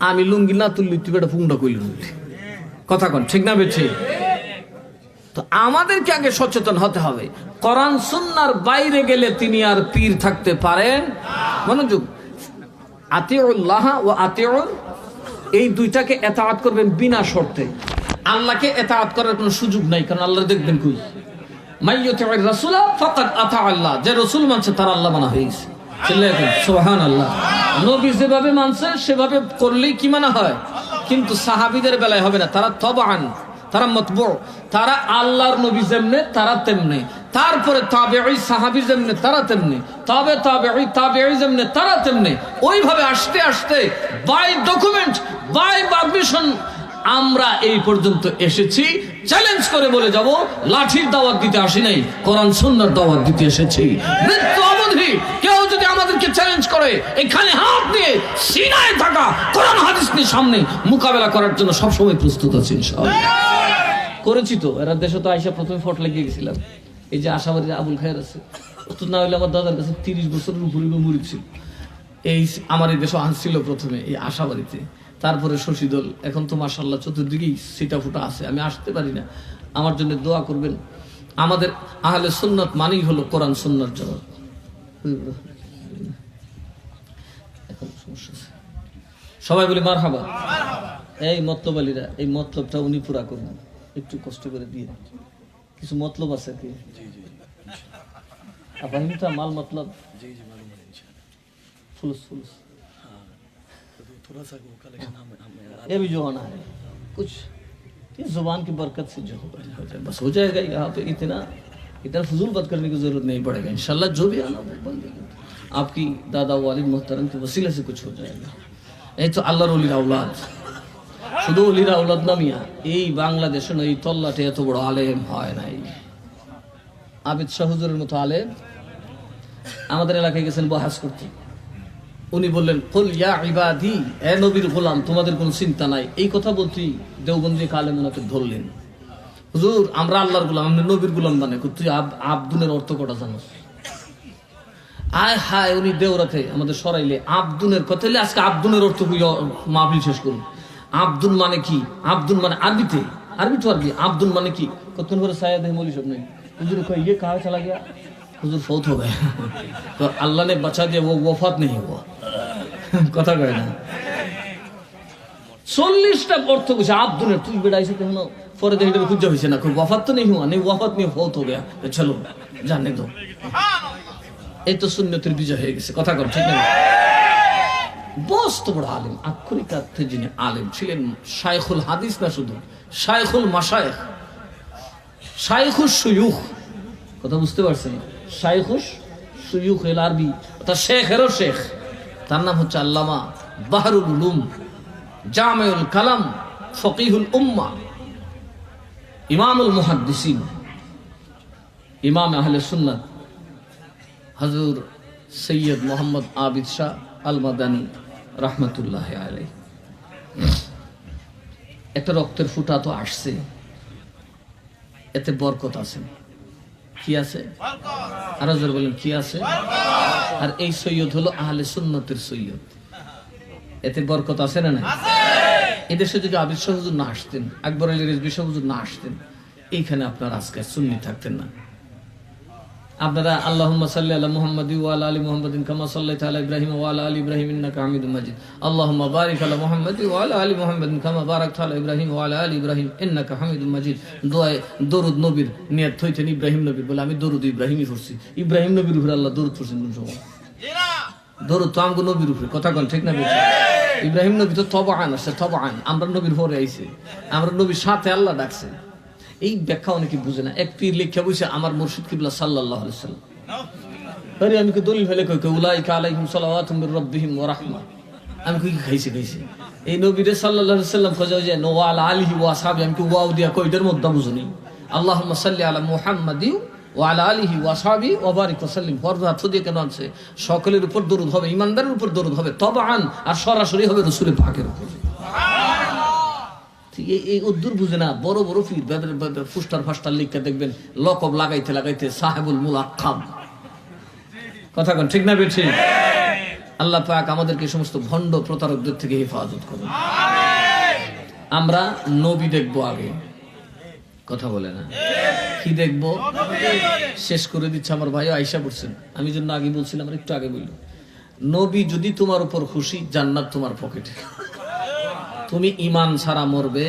আমি লুঙ্গি না তুললি তুই বেড়া হুংডা কইল। কথা কন ঠিক না বেঠি? তো আমাদেরকে আগে সচেতন হতে হবে। কোরআন সুন্নাহর বাইরে গেলে তিনি আর পীর থাকতে পারেন। মনোযোগ, আতিউল্লাহ ওয়া আতিউর, এই দুইটাকে এতাআত করবেন বিনা শর্তে। আল্লাহকে এতাআত করার কোনো সুযোগ নাই, কারণ আল্লাহ দেখবেন কই, মাইয়ুতিউর রাসূলা ফাকাদ আতা আল্লাহ। যে রাসূল মানছে তার আল্লাহ মানা হয়ে গেছে। চিল্লাইবেন সুবহানাল্লাহ। নবী যেভাবে মানছে সেভাবে করলেই কি মানা হয়। কিন্তু সাহাবীদের বেলায় হবে না, তারা তবাআন, তারা মতবু, তারা আল্লাহর নবী যেমনে তারা তেমনে, তারপরে তাবেঈ সাহাবী যেমনে তারা তেমনে, তাবেঈ যেমনে তারা তেমনে, ওইভাবে আস্তে আস্তে বাই ডকুমেন্ট বাই পারমিশন আমরা এই পর্যন্ত এসেছি। চ্যালেঞ্জ করে বলে যাব, লাঠির দাওয়াত দিতে আসি নাই, কোরআন সুন্নাহর দাওয়াত দিতে এসেছি। মৃত্যু অবধি কেউ যদি আমাদেরকে চ্যালেঞ্জ করে, এখানে হাত দিয়ে সিনায় থাকা কোরআন হাদিস নিয়ে সামনে মোকাবেলা করার জন্য সবসময় প্রস্তুত আছি ইনশাআল্লাহ। করেছি তো, এরা দেশে তো আইসা প্রথমে ফট লেগে গেছিলাম। এই যে আশাবাড়ির আবুল খায়ের আছে, তো না হইলে আমার দাদার কাছে 30 বছরের উপরে মুরিদ ছিল। এই আমার এই দেশে আনছিল প্রথমে এই আশাবাড়িতে, তারপরে শশীদল। এখন তো মাশাআল্লাহ চতুর্দিকেই সিটা ফুটা আছে। আমি আসতে পারি না, আমার জন্য দোয়া করবেন। আমাদের আহলে সুন্নাত মানেই হলো কোরআন সুন্নাহর জবাব। এখন সমস্যা আছে, সবাই বলি মারহাবা। এই মতলব আলীরা, এই মতলবটা উনি পুরা করবেন, একটু কষ্ট করে দিয়ে। কিছু মতলব আছে কি আপনার মাল মতলব? फुलूस हाँ, तो थोड़ा सा वो कलेक्शन ये भी जो होना है कुछ, ये जुबान की बरकत से जो हो जाए बस हो जाएगा। यहाँ पे इतना इधर फजूल बात करने की जरूरत नहीं पड़ेगा इंशाल्लाह। जो भी आना वो आपकी दादा वालिद मोहतरम के वसीले से कुछ हो जाएगा। এই তো আল্লাহর ওলির আওলাদ, শুধু ওলির আওলাদ না মিয়া, এই বাংলাদেশে এই তল্লাটে এত বড় আলেম হয় নাই। আবিদ শাহ হুজুরের মতো আলেম আমাদের এলাকায় গেছেন বহাস করতে। উনি বললেন কুল ইয়া ইবাদি, এ নবীর গোলাম তোমাদের কোনো চিন্তা নাই। এই কথা বলতেই দেওবন্দি এক আলেম ওনাকে ধরলেন, হুজুর আমরা আল্লাহর গোলাম, আপনি নবীর গোলাম মানে তুই আব্দুনের অর্থ কটা জানোস? আয় হায়, উনি দেওরাতে আমাদের সরাইলে আব্দুনের কথা হলে আজকে আব্দুনের অর্থ মাহফিল শেষ করুন। আব্দুল মানে কি? আব্দুল মানে আরবি তো আরবি। আব্দুল মানে কি? কতক্ষণ করে সায়াদ মৌলি সব নেই হুজুর ये कहाँ चला गया? হুজুর ফৌত हो गया तो अल्लाह ने बचा दिया, वो वफात नहीं हुआ। কথা কয় না 40টা অর্থ কইছে আব্দুনের। তুই বেড়াইছিস কেন? পরে দেখে খুঁজে হয়েছে না, कोई वफात तो नहीं हुआ, नहीं वफात नहीं फौत हो गया, तो चलो जाने दो। এই তো সুন্নতের বিজয় হয়ে গেছে। কথা কর ঠিক না? বস্ত বড় আলেম, আক্ষরিক অর্থে যিনি আলেম ছিলেন, শাইখুল হাদিস না শুধু, শাইখুল মাশায়েখ, শাইখুস শুয়ুখ। কথা বুঝতে পারছেন? শাইখুস শুয়ুখ এল আরবি, অর্থাৎ শেখেরও শেখ। তার নাম হচ্ছে আল্লামা বাহরুল উলুম, জামিউল কালাম, ফকিহুল উম্মাহ, ইমামুল মুহাদ্দিসিন, ইমাম আহলে সুন্নাত হযরত সৈয়দ মোহাম্মদ আবিদ শাহ আল মাদানী রাহমাতুল্লাহ আলাইহি। একটা রক্তের ফুটা তো আসছে, এতে বরকত আছে। কি আছে? আরো জোরে বলেন কি আছে? আর এই সৈয়দ হলো আহলে সুন্নতের সৈয়দ, এতে বরকত আছে না? না। এদেশে যদি আবিদ শাহ হুজুর না আসতেন, আকবর আলী রিজভী শাহ হুজুর না আসতেন, এইখানে আপনার আজকে সুন্নি থাকতেন না। আপনারা আল্লাহুম্মা সাল্লি আলা মুহাম্মাদি ওয়া আলা আলি মুহাম্মাদিন কামা সাল্লাইতা আলা ইব্রাহিম ওয়া আলা আলি ইব্রাহিম ইন্নাকা হামিদুম মাজিদ। আল্লাহুম্মা বারিক আলা মুহাম্মাদি ওয়া আলা আলি মুহাম্মাদিন কামা বারাকতা আলা ইব্রাহিম ওয়া আলা আলি ইব্রাহিম ইন্নাকা হামিদুম মাজিদ। দোয়ায়ে দরুদ নবীর নিয়ত হইতেন ইব্রাহিম নবীর, বলে আমি দরুদ ইব্রাহিমই পড়ছি। ইব্রাহিম নবীর উপরে আল্লাহ দরুদ পড়ছেন কোন সময়? দরুদ তো আমগো নবীর উপরে। কথা কোন ঠিক না? ইব্রাহিম নবী তো তবাআন আছে, তবাআন। আমরা নবীর পরে আইছে, আমরা নবীর সাথে আল্লাহ ডাকছে। এই ব্যাখ্যা অনেকে বুঝে না। এক পীর লেখা বসে আমার মুর্শিদ কিবলা সাল্লাল্লাহু আলাইহি ওয়াসাল্লাম, আরে আমি কি দলিল ফেলে কই উলাইকা আলাইহিম সালাওয়াতুম মির রাব্বিহিম ওয়া রাহমা। আমি কই খাইছি এই নবী সাল্লাল্লাহু আলাইহি ওয়াসাল্লাম কইছে যে ওয়া আলা আলিহি ওয়া আসহাবি, আমি কি ওয়াও দিয়া কইটার মধ্যে বুঝুনি। আল্লাহুম্মা সাল্লি আলা মুহাম্মাদি ওয়া আলা আলিহি ওয়া আসহাবি ওয়া বারিক ওয়া সাল্লিম। ফরজ হাত দিয়ে কেন আছে? সকলের উপর দরুদ হবে, ইমানদারের উপর দরুদ হবে তবাআন, আর সরাসরি হবে রাসূল পাকের উপর। এই উদ্দুর বুঝে না। বড় বড় পীর ফুস্টার ফাস্টার লিখতে দেখবেন লকব লাগাইতে লাগাইতে সাহেবুল মুলাক্কাব। কথা কোন ঠিক না? বেঠি। আল্লাহ পাক আমাদেরকে সমস্ত ভণ্ড প্রতারকদের থেকে হেফাজত করুন। আমরা নবী দেখবো আগে, কথা বলে না? কি দেখবো? শেষ করে দিচ্ছে আমার ভাই আয়েশা বলছেন, আমি জন্য আগে বলছিলাম, আর একটু আগে বললাম, নবী যদি তোমার উপর খুশি, জান্নাত তোমার পকেটে। তুমি ইমান ছাড়া মরবে।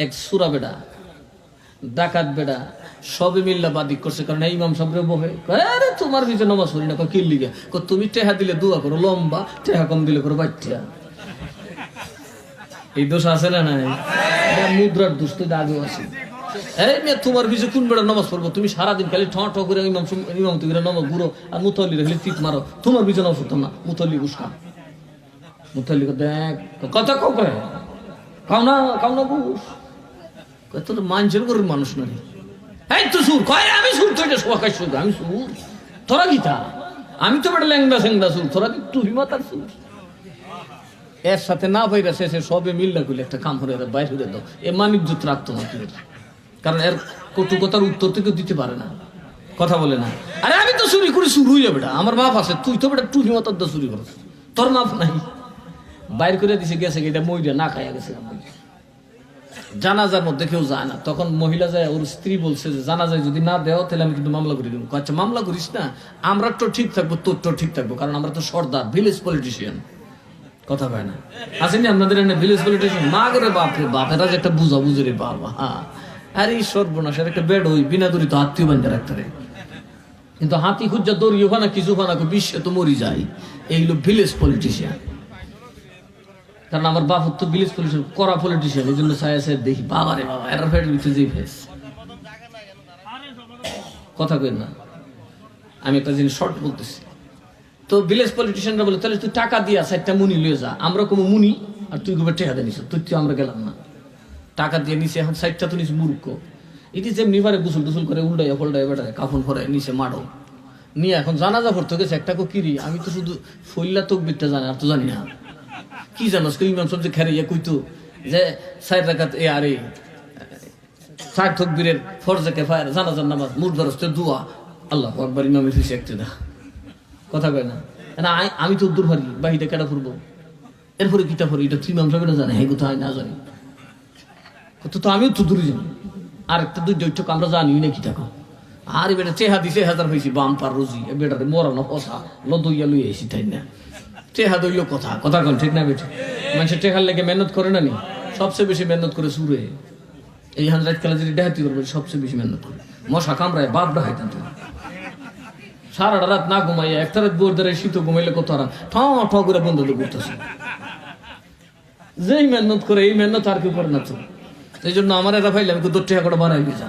এক সুরা বেডা, ডাকাত বেডা সবে মিল্লা বাদিক করছে, কারণ ইমাম সাহেব বহে আরে তোমার ভিতরে নামাজ পড়ি না, কি লিগে? তুমি টেহা দিলে দোয়া করো লম্বা, টেহা কম দিলে করো বাচ্চা। এই দোষ আছে না? নাই। মুদ্রার দোষ তো আগেও আছে। এই মেয়ে তোমার ভিতরে কোন বেড়া নামাজ পড়বো? তুমি সারাদিন খালি ঠ ঠ করে ইমাম তুমি নামাজ ঘুরো, আর মুতল্লি খালি টিপ মারো। তোমার ভিতরে নামাজ পড়তাম না, মুতল্লি বুঝকা মুতল্লি দেখ কথা কবে কাউনা কাউনা বুঝ তোর মানুষের করে মানুষ নয়। এই তো সুর কয় আমি সুর, তো এটা শোয়াকার সুর, আমি সুর, তোরা গীতা, আমি তো বেটা ল্যাংদা স্যাংদা সুর, তোরা কি তুই মাতার সুর। এর সাথে না বাইরা শেষে সবে মিল্লা করলে একটা কাম হয়ে বাইর হয়ে দাও। এ মানিজ্যত রাখতো না, কারণ এর কটুকতার উত্তর থেকে দিতে পারে না, কথা বলে না। আরে আমি তো চুরি করি, শুরু হইয়া বেটা আমার মাপ আছে, তুই তো বেটা টুহি মাতার দা চুরি করছ, তোর মাপ নাই। বাইর করে দিছে, গেছে এটা মইরা না খাইয়া গেছে। জানাজার মধ্যে কেউ যায় না, তখন মহিলা যায়, ওর স্ত্রী বলছে যে জানাজায় যদি না দেও তাহলে আমি কিন্তু মামলা করে দিব। আচ্ছা মামলা করিস না, আমরা তো ঠিক থাকবো, তোর তো ঠিক থাকবো, কারণ আমরা তো সর্দার, ভিলেজ পলিটিশিয়ান, কথা পায় না। আসেনি আপনাদের ভিলেজ পলিটিশিয়ান? মা করে বাপরে বাপেরা যে একটা বুঝা বুঝে রে বাবা। হ্যাঁ, আরে সর্বনাশের একটা বেড ওই বিনা দড়ি তো আত্মীয় বান্ধে রাখতে রে, কিন্তু হাতি খুঁজা দড়ি ওখানে কিছু ওখানে বিশ্বে তো মরি যায়। এইগুলো ভিলেজ পলিটিশিয়ান, কারণ আমার বাপ তো ভিলেজ পলিটিশিয়ান, করা পলিটিশিয়ান, এই জন্য সায়া দেখি বাবা রে বাবা এরা ফেট যে ফেস কথা কই না, আমি একটা জিনিস শর্ট বলতেছি। তো ভিলেজ পলিটিশিয়ানরা বলে তাহলে তুই টাকা দিয়া 4টা মুনি লিয়ে যা, আমরা কোনো মুনি আর তুই গোবে টেকা দিয়ে নিস, তুই আমরা গেলাম না, টাকা দিয়ে নিছে, এখন 4টা তো নিস মূর্খ। এটি যেমনি পারে গুসল টুসল করে উল্টাইয়া ফল্টাইয়া বেটায় কাফন ফরায় নিচে মারো নিয়ে এখন জানাজা পড়তে গেছে একটা কিরি, আমি তো শুধু ফইল্লা তকবিরটা জানি আর তো জানি না। কি জানোস ইমাম সব যে খেরে কইতো যে 4 রাকাত এ আরে 4 তকবীরের ফরজে কিফায়া জানাজার নামাজ মুরদারস্তে দোয়া আল্লাহু আকবার ইমামের হিসে একটা দা কথা কয় না। না আমি তো দূর পারি বাহিরে কেডা করবো, এরপরে কিতা করি এটা তুই ইমাম সাহেবরা জানে, হ্যাঁ কোথায় না জানি কত, তো আমিও তো দূরে জানি। আর একটা দুই দৈত্য আমরা জানি না কি টাকা, আর বেটা চেহা দিছে 1000 হয়েছি বাম পার রোজি বেটারে মরানো পশা লদইয়া লই এসি তাই না, চেহা দইল কথা কথা কন ঠিক না বেটা। মানুষের টেকার লেগে মেহনত করে না নি, সবচেয়ে বেশি মেহনত করে সুরে এই হাজরাত কালা যদি ডাহাতি করবে সবচেয়ে বেশি মেহনত করে, মশা কামড়ায় বাপ ডাহাইতাম তো সারাটা রাত না ঘুমাইয়া একটা রাত বোর দ্বারা শীত ঘুমাইলে কত আরাম, ঠ করে বন্ধ করতেছে। যেই মেহনত করে এই মেহনত আর কেউ করে না তো, এই জন্য আমার এরা ভাইলে আমি 2 টাকা করে বানাই যা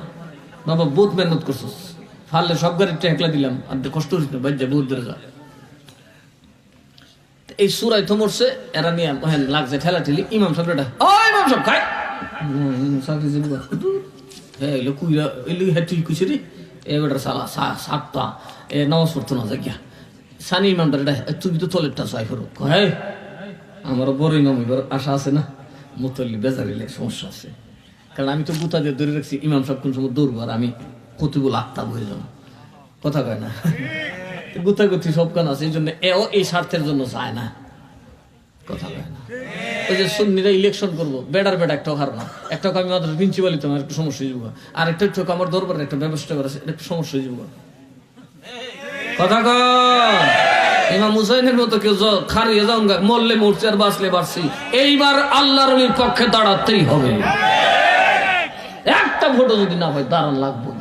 বাবা বহুত মেহনত করছিস, ফাললে সব গাড়ির টেকলা দিলাম আর কষ্ট হচ্ছে না বাজ্যা বহুত দূরে যা। এই সুরাই তো মরছে এরা নিয়ে লাগছে ঠেলা ঠেলি, ইমাম সাহেব ইমাম সাহেব খাই হ্যাঁ এলো কুইরা এলো হ্যাঁ তুই কুছি রে এবার সালা 7টা এ নামাজ পড়তো না যা সানি ইমামটা তুমি তো তলেরটা চাই করো, হ্যাঁ আমারও বড় ইমাম এবার আশা আছে না, মুতল্লি বেজারিলে সমস্যা আছে, কারণ আমি তো গুতা দিয়ে ধরে রাখছি ইমাম সাহেব কোন সময় দৌড়বো আর আমি কতগুলো আত্মা হয়ে যাবো, কথা কয় না গুতাগুতি সব কান আছে, এই জন্য এও এই স্বার্থের জন্য চায় না, কথা কয় না। ওই যে সুন্নিরা ইলেকশন করবো বেড়ার বেড়া একটাও হার না, একটা আমি মাত্র প্রিন্সিপালই তো আমার একটু সমস্যা হয়ে যাবো, আর একটা চোখ আমার দরবারে একটা ব্যবস্থা করা একটু সমস্যা হয়ে যাবো, কথা কয়। ইমাম হুসাইনের মতো কেউ খারিয়ে যাও মরলে মরছি আর বাঁচলে বাঁচছি, এইবার আল্লাহর পক্ষে দাঁড়াতেই হবে, একটা ভোটও যদি না হয় দাঁড়ান লাগবো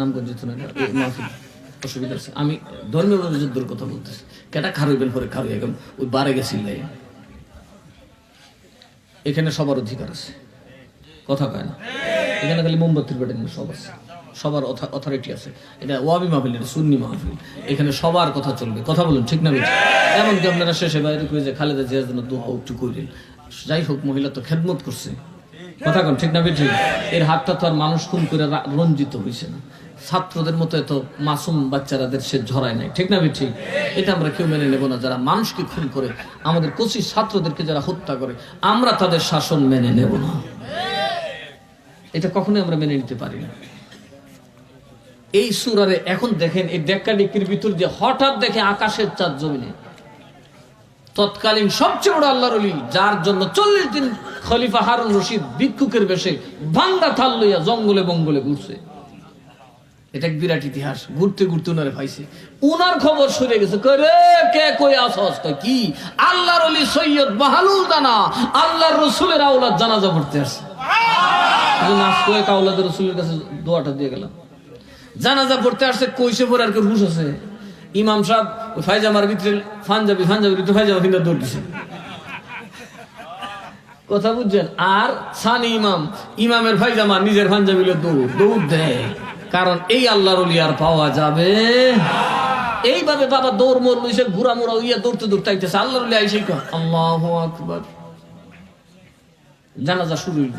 নামগঞ্জ অসুবিধা আছে। আমি ধর্মীয় যুদ্ধের কথা বলতেছি, কেটা খারইবেন পরে খারই একদম ওই বারে গেছিল, এখানে সবার অধিকার আছে, কথা কয় না, এখানে খালি মোমবাতির বেটে সব আছে, সবার অথরিটি আছে, এটা ওয়াবি মাহফিল এটা সুন্নি মাহফিল, এখানে সবার কথা চলবে, কথা বলুন ঠিক না বেশি। এমনকি আপনারা শেষে বাইরে করে যে খালেদা জিয়ার জন্য দোয়া একটু করেন, যাই হোক মহিলা তো খেদমত করছে, কথা কন ঠিক না বেশি। এর হাতটা তো আর মানুষ খুন করে রঞ্জিত হয়েছে না, ছাত্রদের মতো এত মাসুম বাচ্চারাদের সে ঝরায় নাই, ঠিক না ঠিক। এটা আমরা কেউ মেনে নেব না, যারা মানুষকে খুন করে আমাদের কোচির ছাত্রদেরকে যারা হত্যা করে আমরা তাদের শাসন মেনে নেব না, এটা কখনোই আমরা মেনে নিতে পারি না। এই সূরারে এখন দেখেন এই ডেক্কাডিক্কির ভিতর যে হঠাৎ দেখে আকাশের চাঁদ জমিনে, তৎকালীন সবচেয়ে বড় আল্লাহর ওলি যার জন্য 40 দিন খলিফা হারুন রশিদ ভিক্ষুকের বেশে ভাঙ্গা থাল লইয়া জঙ্গলে বঙ্গলে ঘুরছে, এটা এক বিরাট ইতিহাস। ঘুরতে ঘুরতে উনারে পাইছে, উনার খবর সরে গেছে, কে কই আসস, কি আল্লাহর ওলি সৈয়দ বাহালুল দানা আল্লাহর রসুলের আওলাদ জানাজা পড়তে আসছে, আওলাদের রসুলের কাছে দোয়াটা দিয়ে গেলাম, জানাজা পড়তে আসছে, কইসে পরে আর কেউ হুশ আছে, ইমাম সাহেব ওই ফাইজামার ভিতরে পাঞ্জাবি ভিতরে ফাইজামা কিনা দৌড় দিছে, কথা বুঝছেন। আর সানি ইমামের ফাইজামা নিজের পাঞ্জাবিলে দৌড় দেয়, কারণ এই আল্লাহর ওলি আর পাওয়া যাবে। এইভাবে বাবা দৌড় মোড় লইছে, ঘুরা মোড়া হইয়া দৌড়তে দৌড়তে আইতেছে, আল্লাহর ওলি আইসে আল্লাহু আকবার, জানাজা শুরু হইল,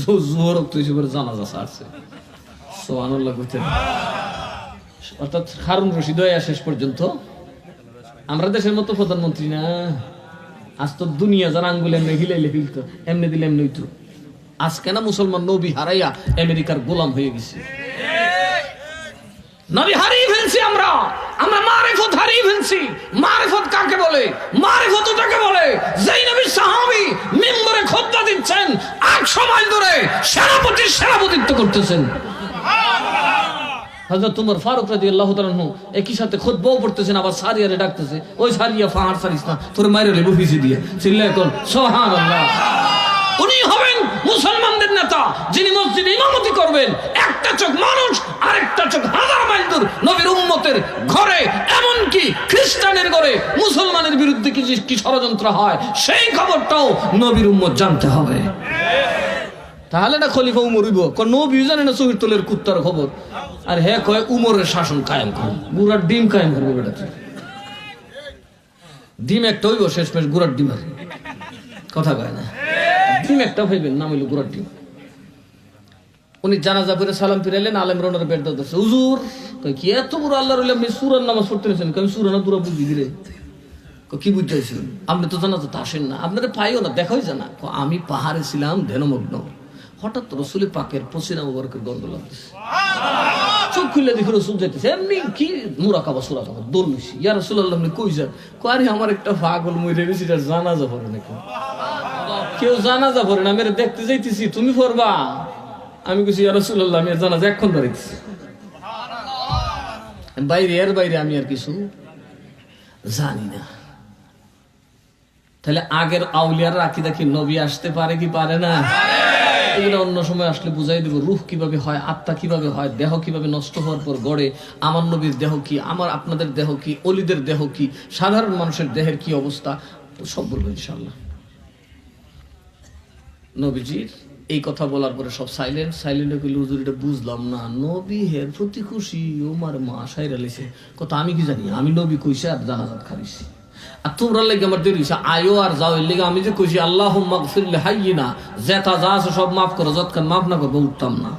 জোহর করে জানাজা ছাড়ছে, সুবহানাল্লাহ কইতে। অর্থাৎ হারুন রশিদ শেষ পর্যন্ত আমরা দেশের মতো প্রধানমন্ত্রী না, আজ তো দুনিয়া যারা আঙ্গুল এমনি হিলাইলে হিলতো, এমনি দিলে এমনি হইতো। আজকে না মুসলমান নবী হারাইয়া আমেরিকার গোলাম হয়ে গেছে, নবী হারিয়ে ফেলছি আমরা মারিফত হারিয়ে ফেলছি। মারিফত কাকে বলে? মারিফত ওটাকে বলে যেই নবীর সাহাবী মিম্বরে খুতবা দিচ্ছেন, 800 মাইল দূরে সেনাপতিত্ব করতেছেন। হযরত ওমর ফারুক রাদিয়াল্লাহু তাআলা আনহু একই সাথে খুতবাও পড়তেছেন, আবার সারিয়ারে ডাকতেছে, ওই সারিয়া ফাহার সারিস না, তোর মাইরে লেবু ভিজে দিয়ে চিল্লায় কোন সুবহানাল্লাহ। উনি হবেন মুসলমানদের নেতা, যিনি মসজিদে ইমামতি করবেন, একটা চোখ মানুষ আরেকটা চোখ 1000 মাইল দূর নবীর উম্মতের ঘরে, এমনকি খ্রিস্টানের ঘরে মুসলমানের বিরুদ্ধে কি ষড়যন্ত্র হয় সেই খবরটাও নবীর উম্মত জানতে হবে। তাহলে না খলিফা উমর হইব নবীও জানে না চোখের তোলের কুত্তার খবর, আর হ্যাঁ কয় উমরের শাসন কায়েম করবে, গুড়ার ডিম কায়েম করবে বেটা। ডিম একটা হইব শেষমেশ গুড়ার ডিম, আর কথা কয় না, ডিম একটা হইবেন নাম হইল গুড়ার ডিম। উনি জানাজা পড়ে সালাম ফিরাইলেন, আলেম রোনার বেড ধরছে, হুজুর কি এত বড় আল্লাহ রইলে আপনি সুরার নামাজ পড়তে নিয়েছেন? আমি সুরা না দুরা বুঝি দিলে কি বুঝতে চাইছিলেন? আপনি তো জানাজা তো আসেন না, আপনারা পাইও না, দেখাই জানা। আমি পাহাড়ে ছিলাম ধ্যানমগ্ন, হঠাৎ রসুল পাকের পসিনা মুবারকের গন্ধ লাগতেছে, চোখ খুলে দেখে রসুল যাইতেছে, এমনি কি মুরাকাবা সুরাকাবা দৌড়ছি, ইয়া রাসূলুল্লাহ আপনি কই যান? আরে আমার একটা পাগল মরে গেছি, এটা জানাজা পড়ে নাকি? কেউ জানাজা পড়ে না, মেরে দেখতে যাইতেছি, তুমি পড়বা? আমি কিছু ইয়া রাসূলুল্লাহ আমি জানাজা এখন দাঁড়াইতেছি বাইরে, এর বাইরে আমি আর কিছু জানি না। তাহলে আগের আউলিয়ার আকিদা কি নবী আসতে পারে কি পারে না? এগুলো অন্য সময় আসলে বুঝাই দেবো, রূহ কিভাবে হয়, আত্মা কিভাবে হয়, দেহ কিভাবে নষ্ট হওয়ার পর গড়ে, আমার নবীর দেহ কি, আমার আপনাদের দেহ কি, অলিদের দেহ কি, সাধারণ মানুষের দেহের কি অবস্থা, সব বলবো ইনশাল্লাহ। নবীজির এই কথা বলার পরে সব সাইলেন্ট হয়ে গেল। হুজুর এটা বুঝলাম না, নবী হের প্রতি খুশি, ওমার মা সাইরা লিছে কথা, আমি কি জানি? আমি নবী কইছে আর জানাজাত খাইছি, আর তোমরা লেগে আমার দেরি হইছে, আয়ো আর যাও। এর লেগে আমি যে কইছি আল্লাহুম্মা গফির লিহাইয়িনা, যেটা যা আছে সব মাফ করো, যতক্ষণ মাফ না করবো উঠতাম না।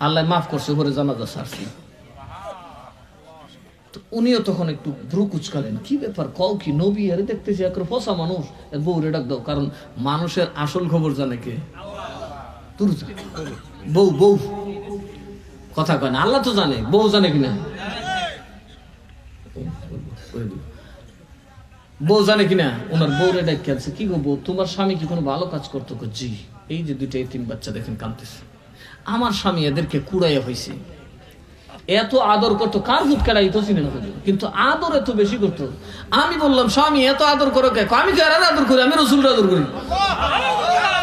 আল্লাহ মাফ করছে, পরে জানাজা সারছি। উনিও তখন একটু ভ্রু কুচকালেন, কি ব্যাপার, কও কি? নবী আরে দেখতেছি একবার ফসা মানুষ, এর বউরে ডাক দাও, কারণ মানুষের আসল খবর জানে কে? বউ। বউ কথা কয় না, আল্লাহ তো জানে, বউ জানে কিনা? বউ জানে কিনা? ওনার বউরে ডাক আছে, কি গো বউ, তোমার স্বামী কি কোনো ভালো কাজ করতো? জি, এই যে দুইটা এতিম বাচ্চা দেখেন কাঁদতেছে, আমার স্বামী এদেরকে কুড়াইয়া হয়েছে, এত আদর করতো, কার ভূত কেড়াই তো চিনে না, কিন্তু আদর এত বেশি করতো। আমি বললাম স্বামী এত আদর করো কে? আমি কার আদর করি? আমি রসুলের আদর করি,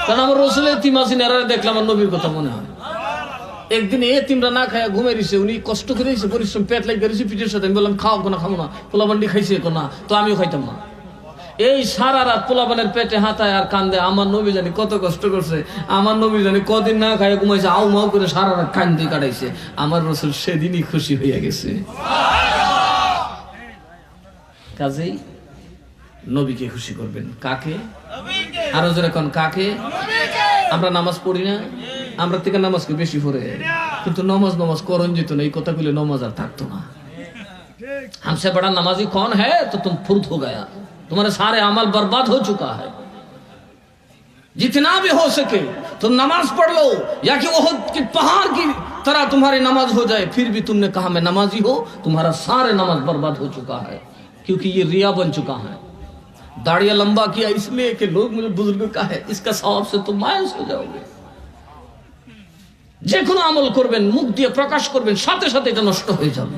কারণ আমার রসুলের এতিম আছেন, এরা দেখলাম আমার নবীর কথা মনে হয়। একদিন এতিমরা না খায় ঘুমাই দিছে, উনি কষ্ট করে পরিশ্রম, পেট লাগে গেছে পিঠের সাথে। আমি বললাম খাও কোনা, খাবো না, পোলাবান্ডি খাইছে কোনা, তো আমিও খাইতাম না। এই সারা রাত পোলাপানের পেটে হাতায় আর কান্দে, আমার নবী জানি কত কষ্ট করছে, আমার নবী জানি কদিন না খায় ঘুমাইছে, আউ মাউ করে সারা রাত কান্দে কাটাইছে। আমার রসুল সেদিনই খুশি হইয়া গেছে। কাজেই নবীকে খুশি করবেন, কাকে? আরো জোরে কোন কাকে? আমরা নামাজ পড়ি না, আমরা থেকে নামাজকে বেশি পড়ে, কিন্তু নমাজ করণ যেত না, এই কথা বলে নমাজ আর থাকতো না। हमसे बड़ा नमाजी कौन है तो तुम फुर्त हो गया, तुम्हारे सारे अमल बर्बाद हो चुका है। जितना भी हो सके तुम नमाज पढ़ लो, या कि वो कि पहाड़ की तरह तुम्हारी नमाज हो जाए, फिर भी तुमने कहा मैं नमाजी हो, तुम्हारा सारे नमाज बर्बाद हो चुका है, क्योंकि ये रिया बन चुका है। दाढ़िया लंबा किया इसलिए कि लोग मुझे बुजुर्ग का है, इसका सवाब से तुम मायूस हो जाओगे। যে কোনো আমল করবেন, মুখ দিয়ে প্রকাশ করবেন, সাথে সাথে এটা নষ্ট হয়ে যাবে,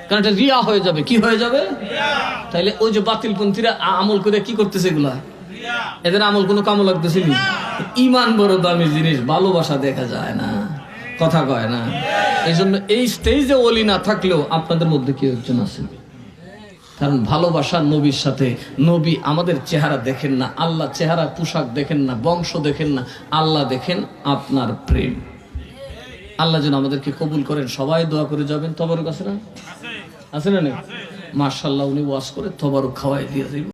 কারণ এটা রিয়া হয়ে যাবে। কি হয়ে যাবে? তাইলে ওই যে বাতিলপন্থীরা আমল করে কি করতেছে, এগুলা এদের আমল কোনো কামও লাগতেছে না। ইমান বড় দামি জিনিস, ভালোবাসা দেখা যায় না, কথা কয় না। এই জন্য এই স্টেজে ওলি না থাকলেও আপনাদের মধ্যে কেউ একজন আছে, কারণ ভালোবাসা নবীর সাথে। নবী আমাদের চেহারা দেখেন না, আল্লাহ চেহারা পোশাক দেখেন না, বংশ দেখেন না, আল্লাহ দেখেন আপনার প্রেম। আল্লাহ যেন আমাদেরকে কবুল করেন। সবাই দোয়া করে যাবেন। তবারক আছে না? আছে না? মাশাআল্লাহ, উনি ওয়াজ করে তবারক খাওয়াই দিয়ে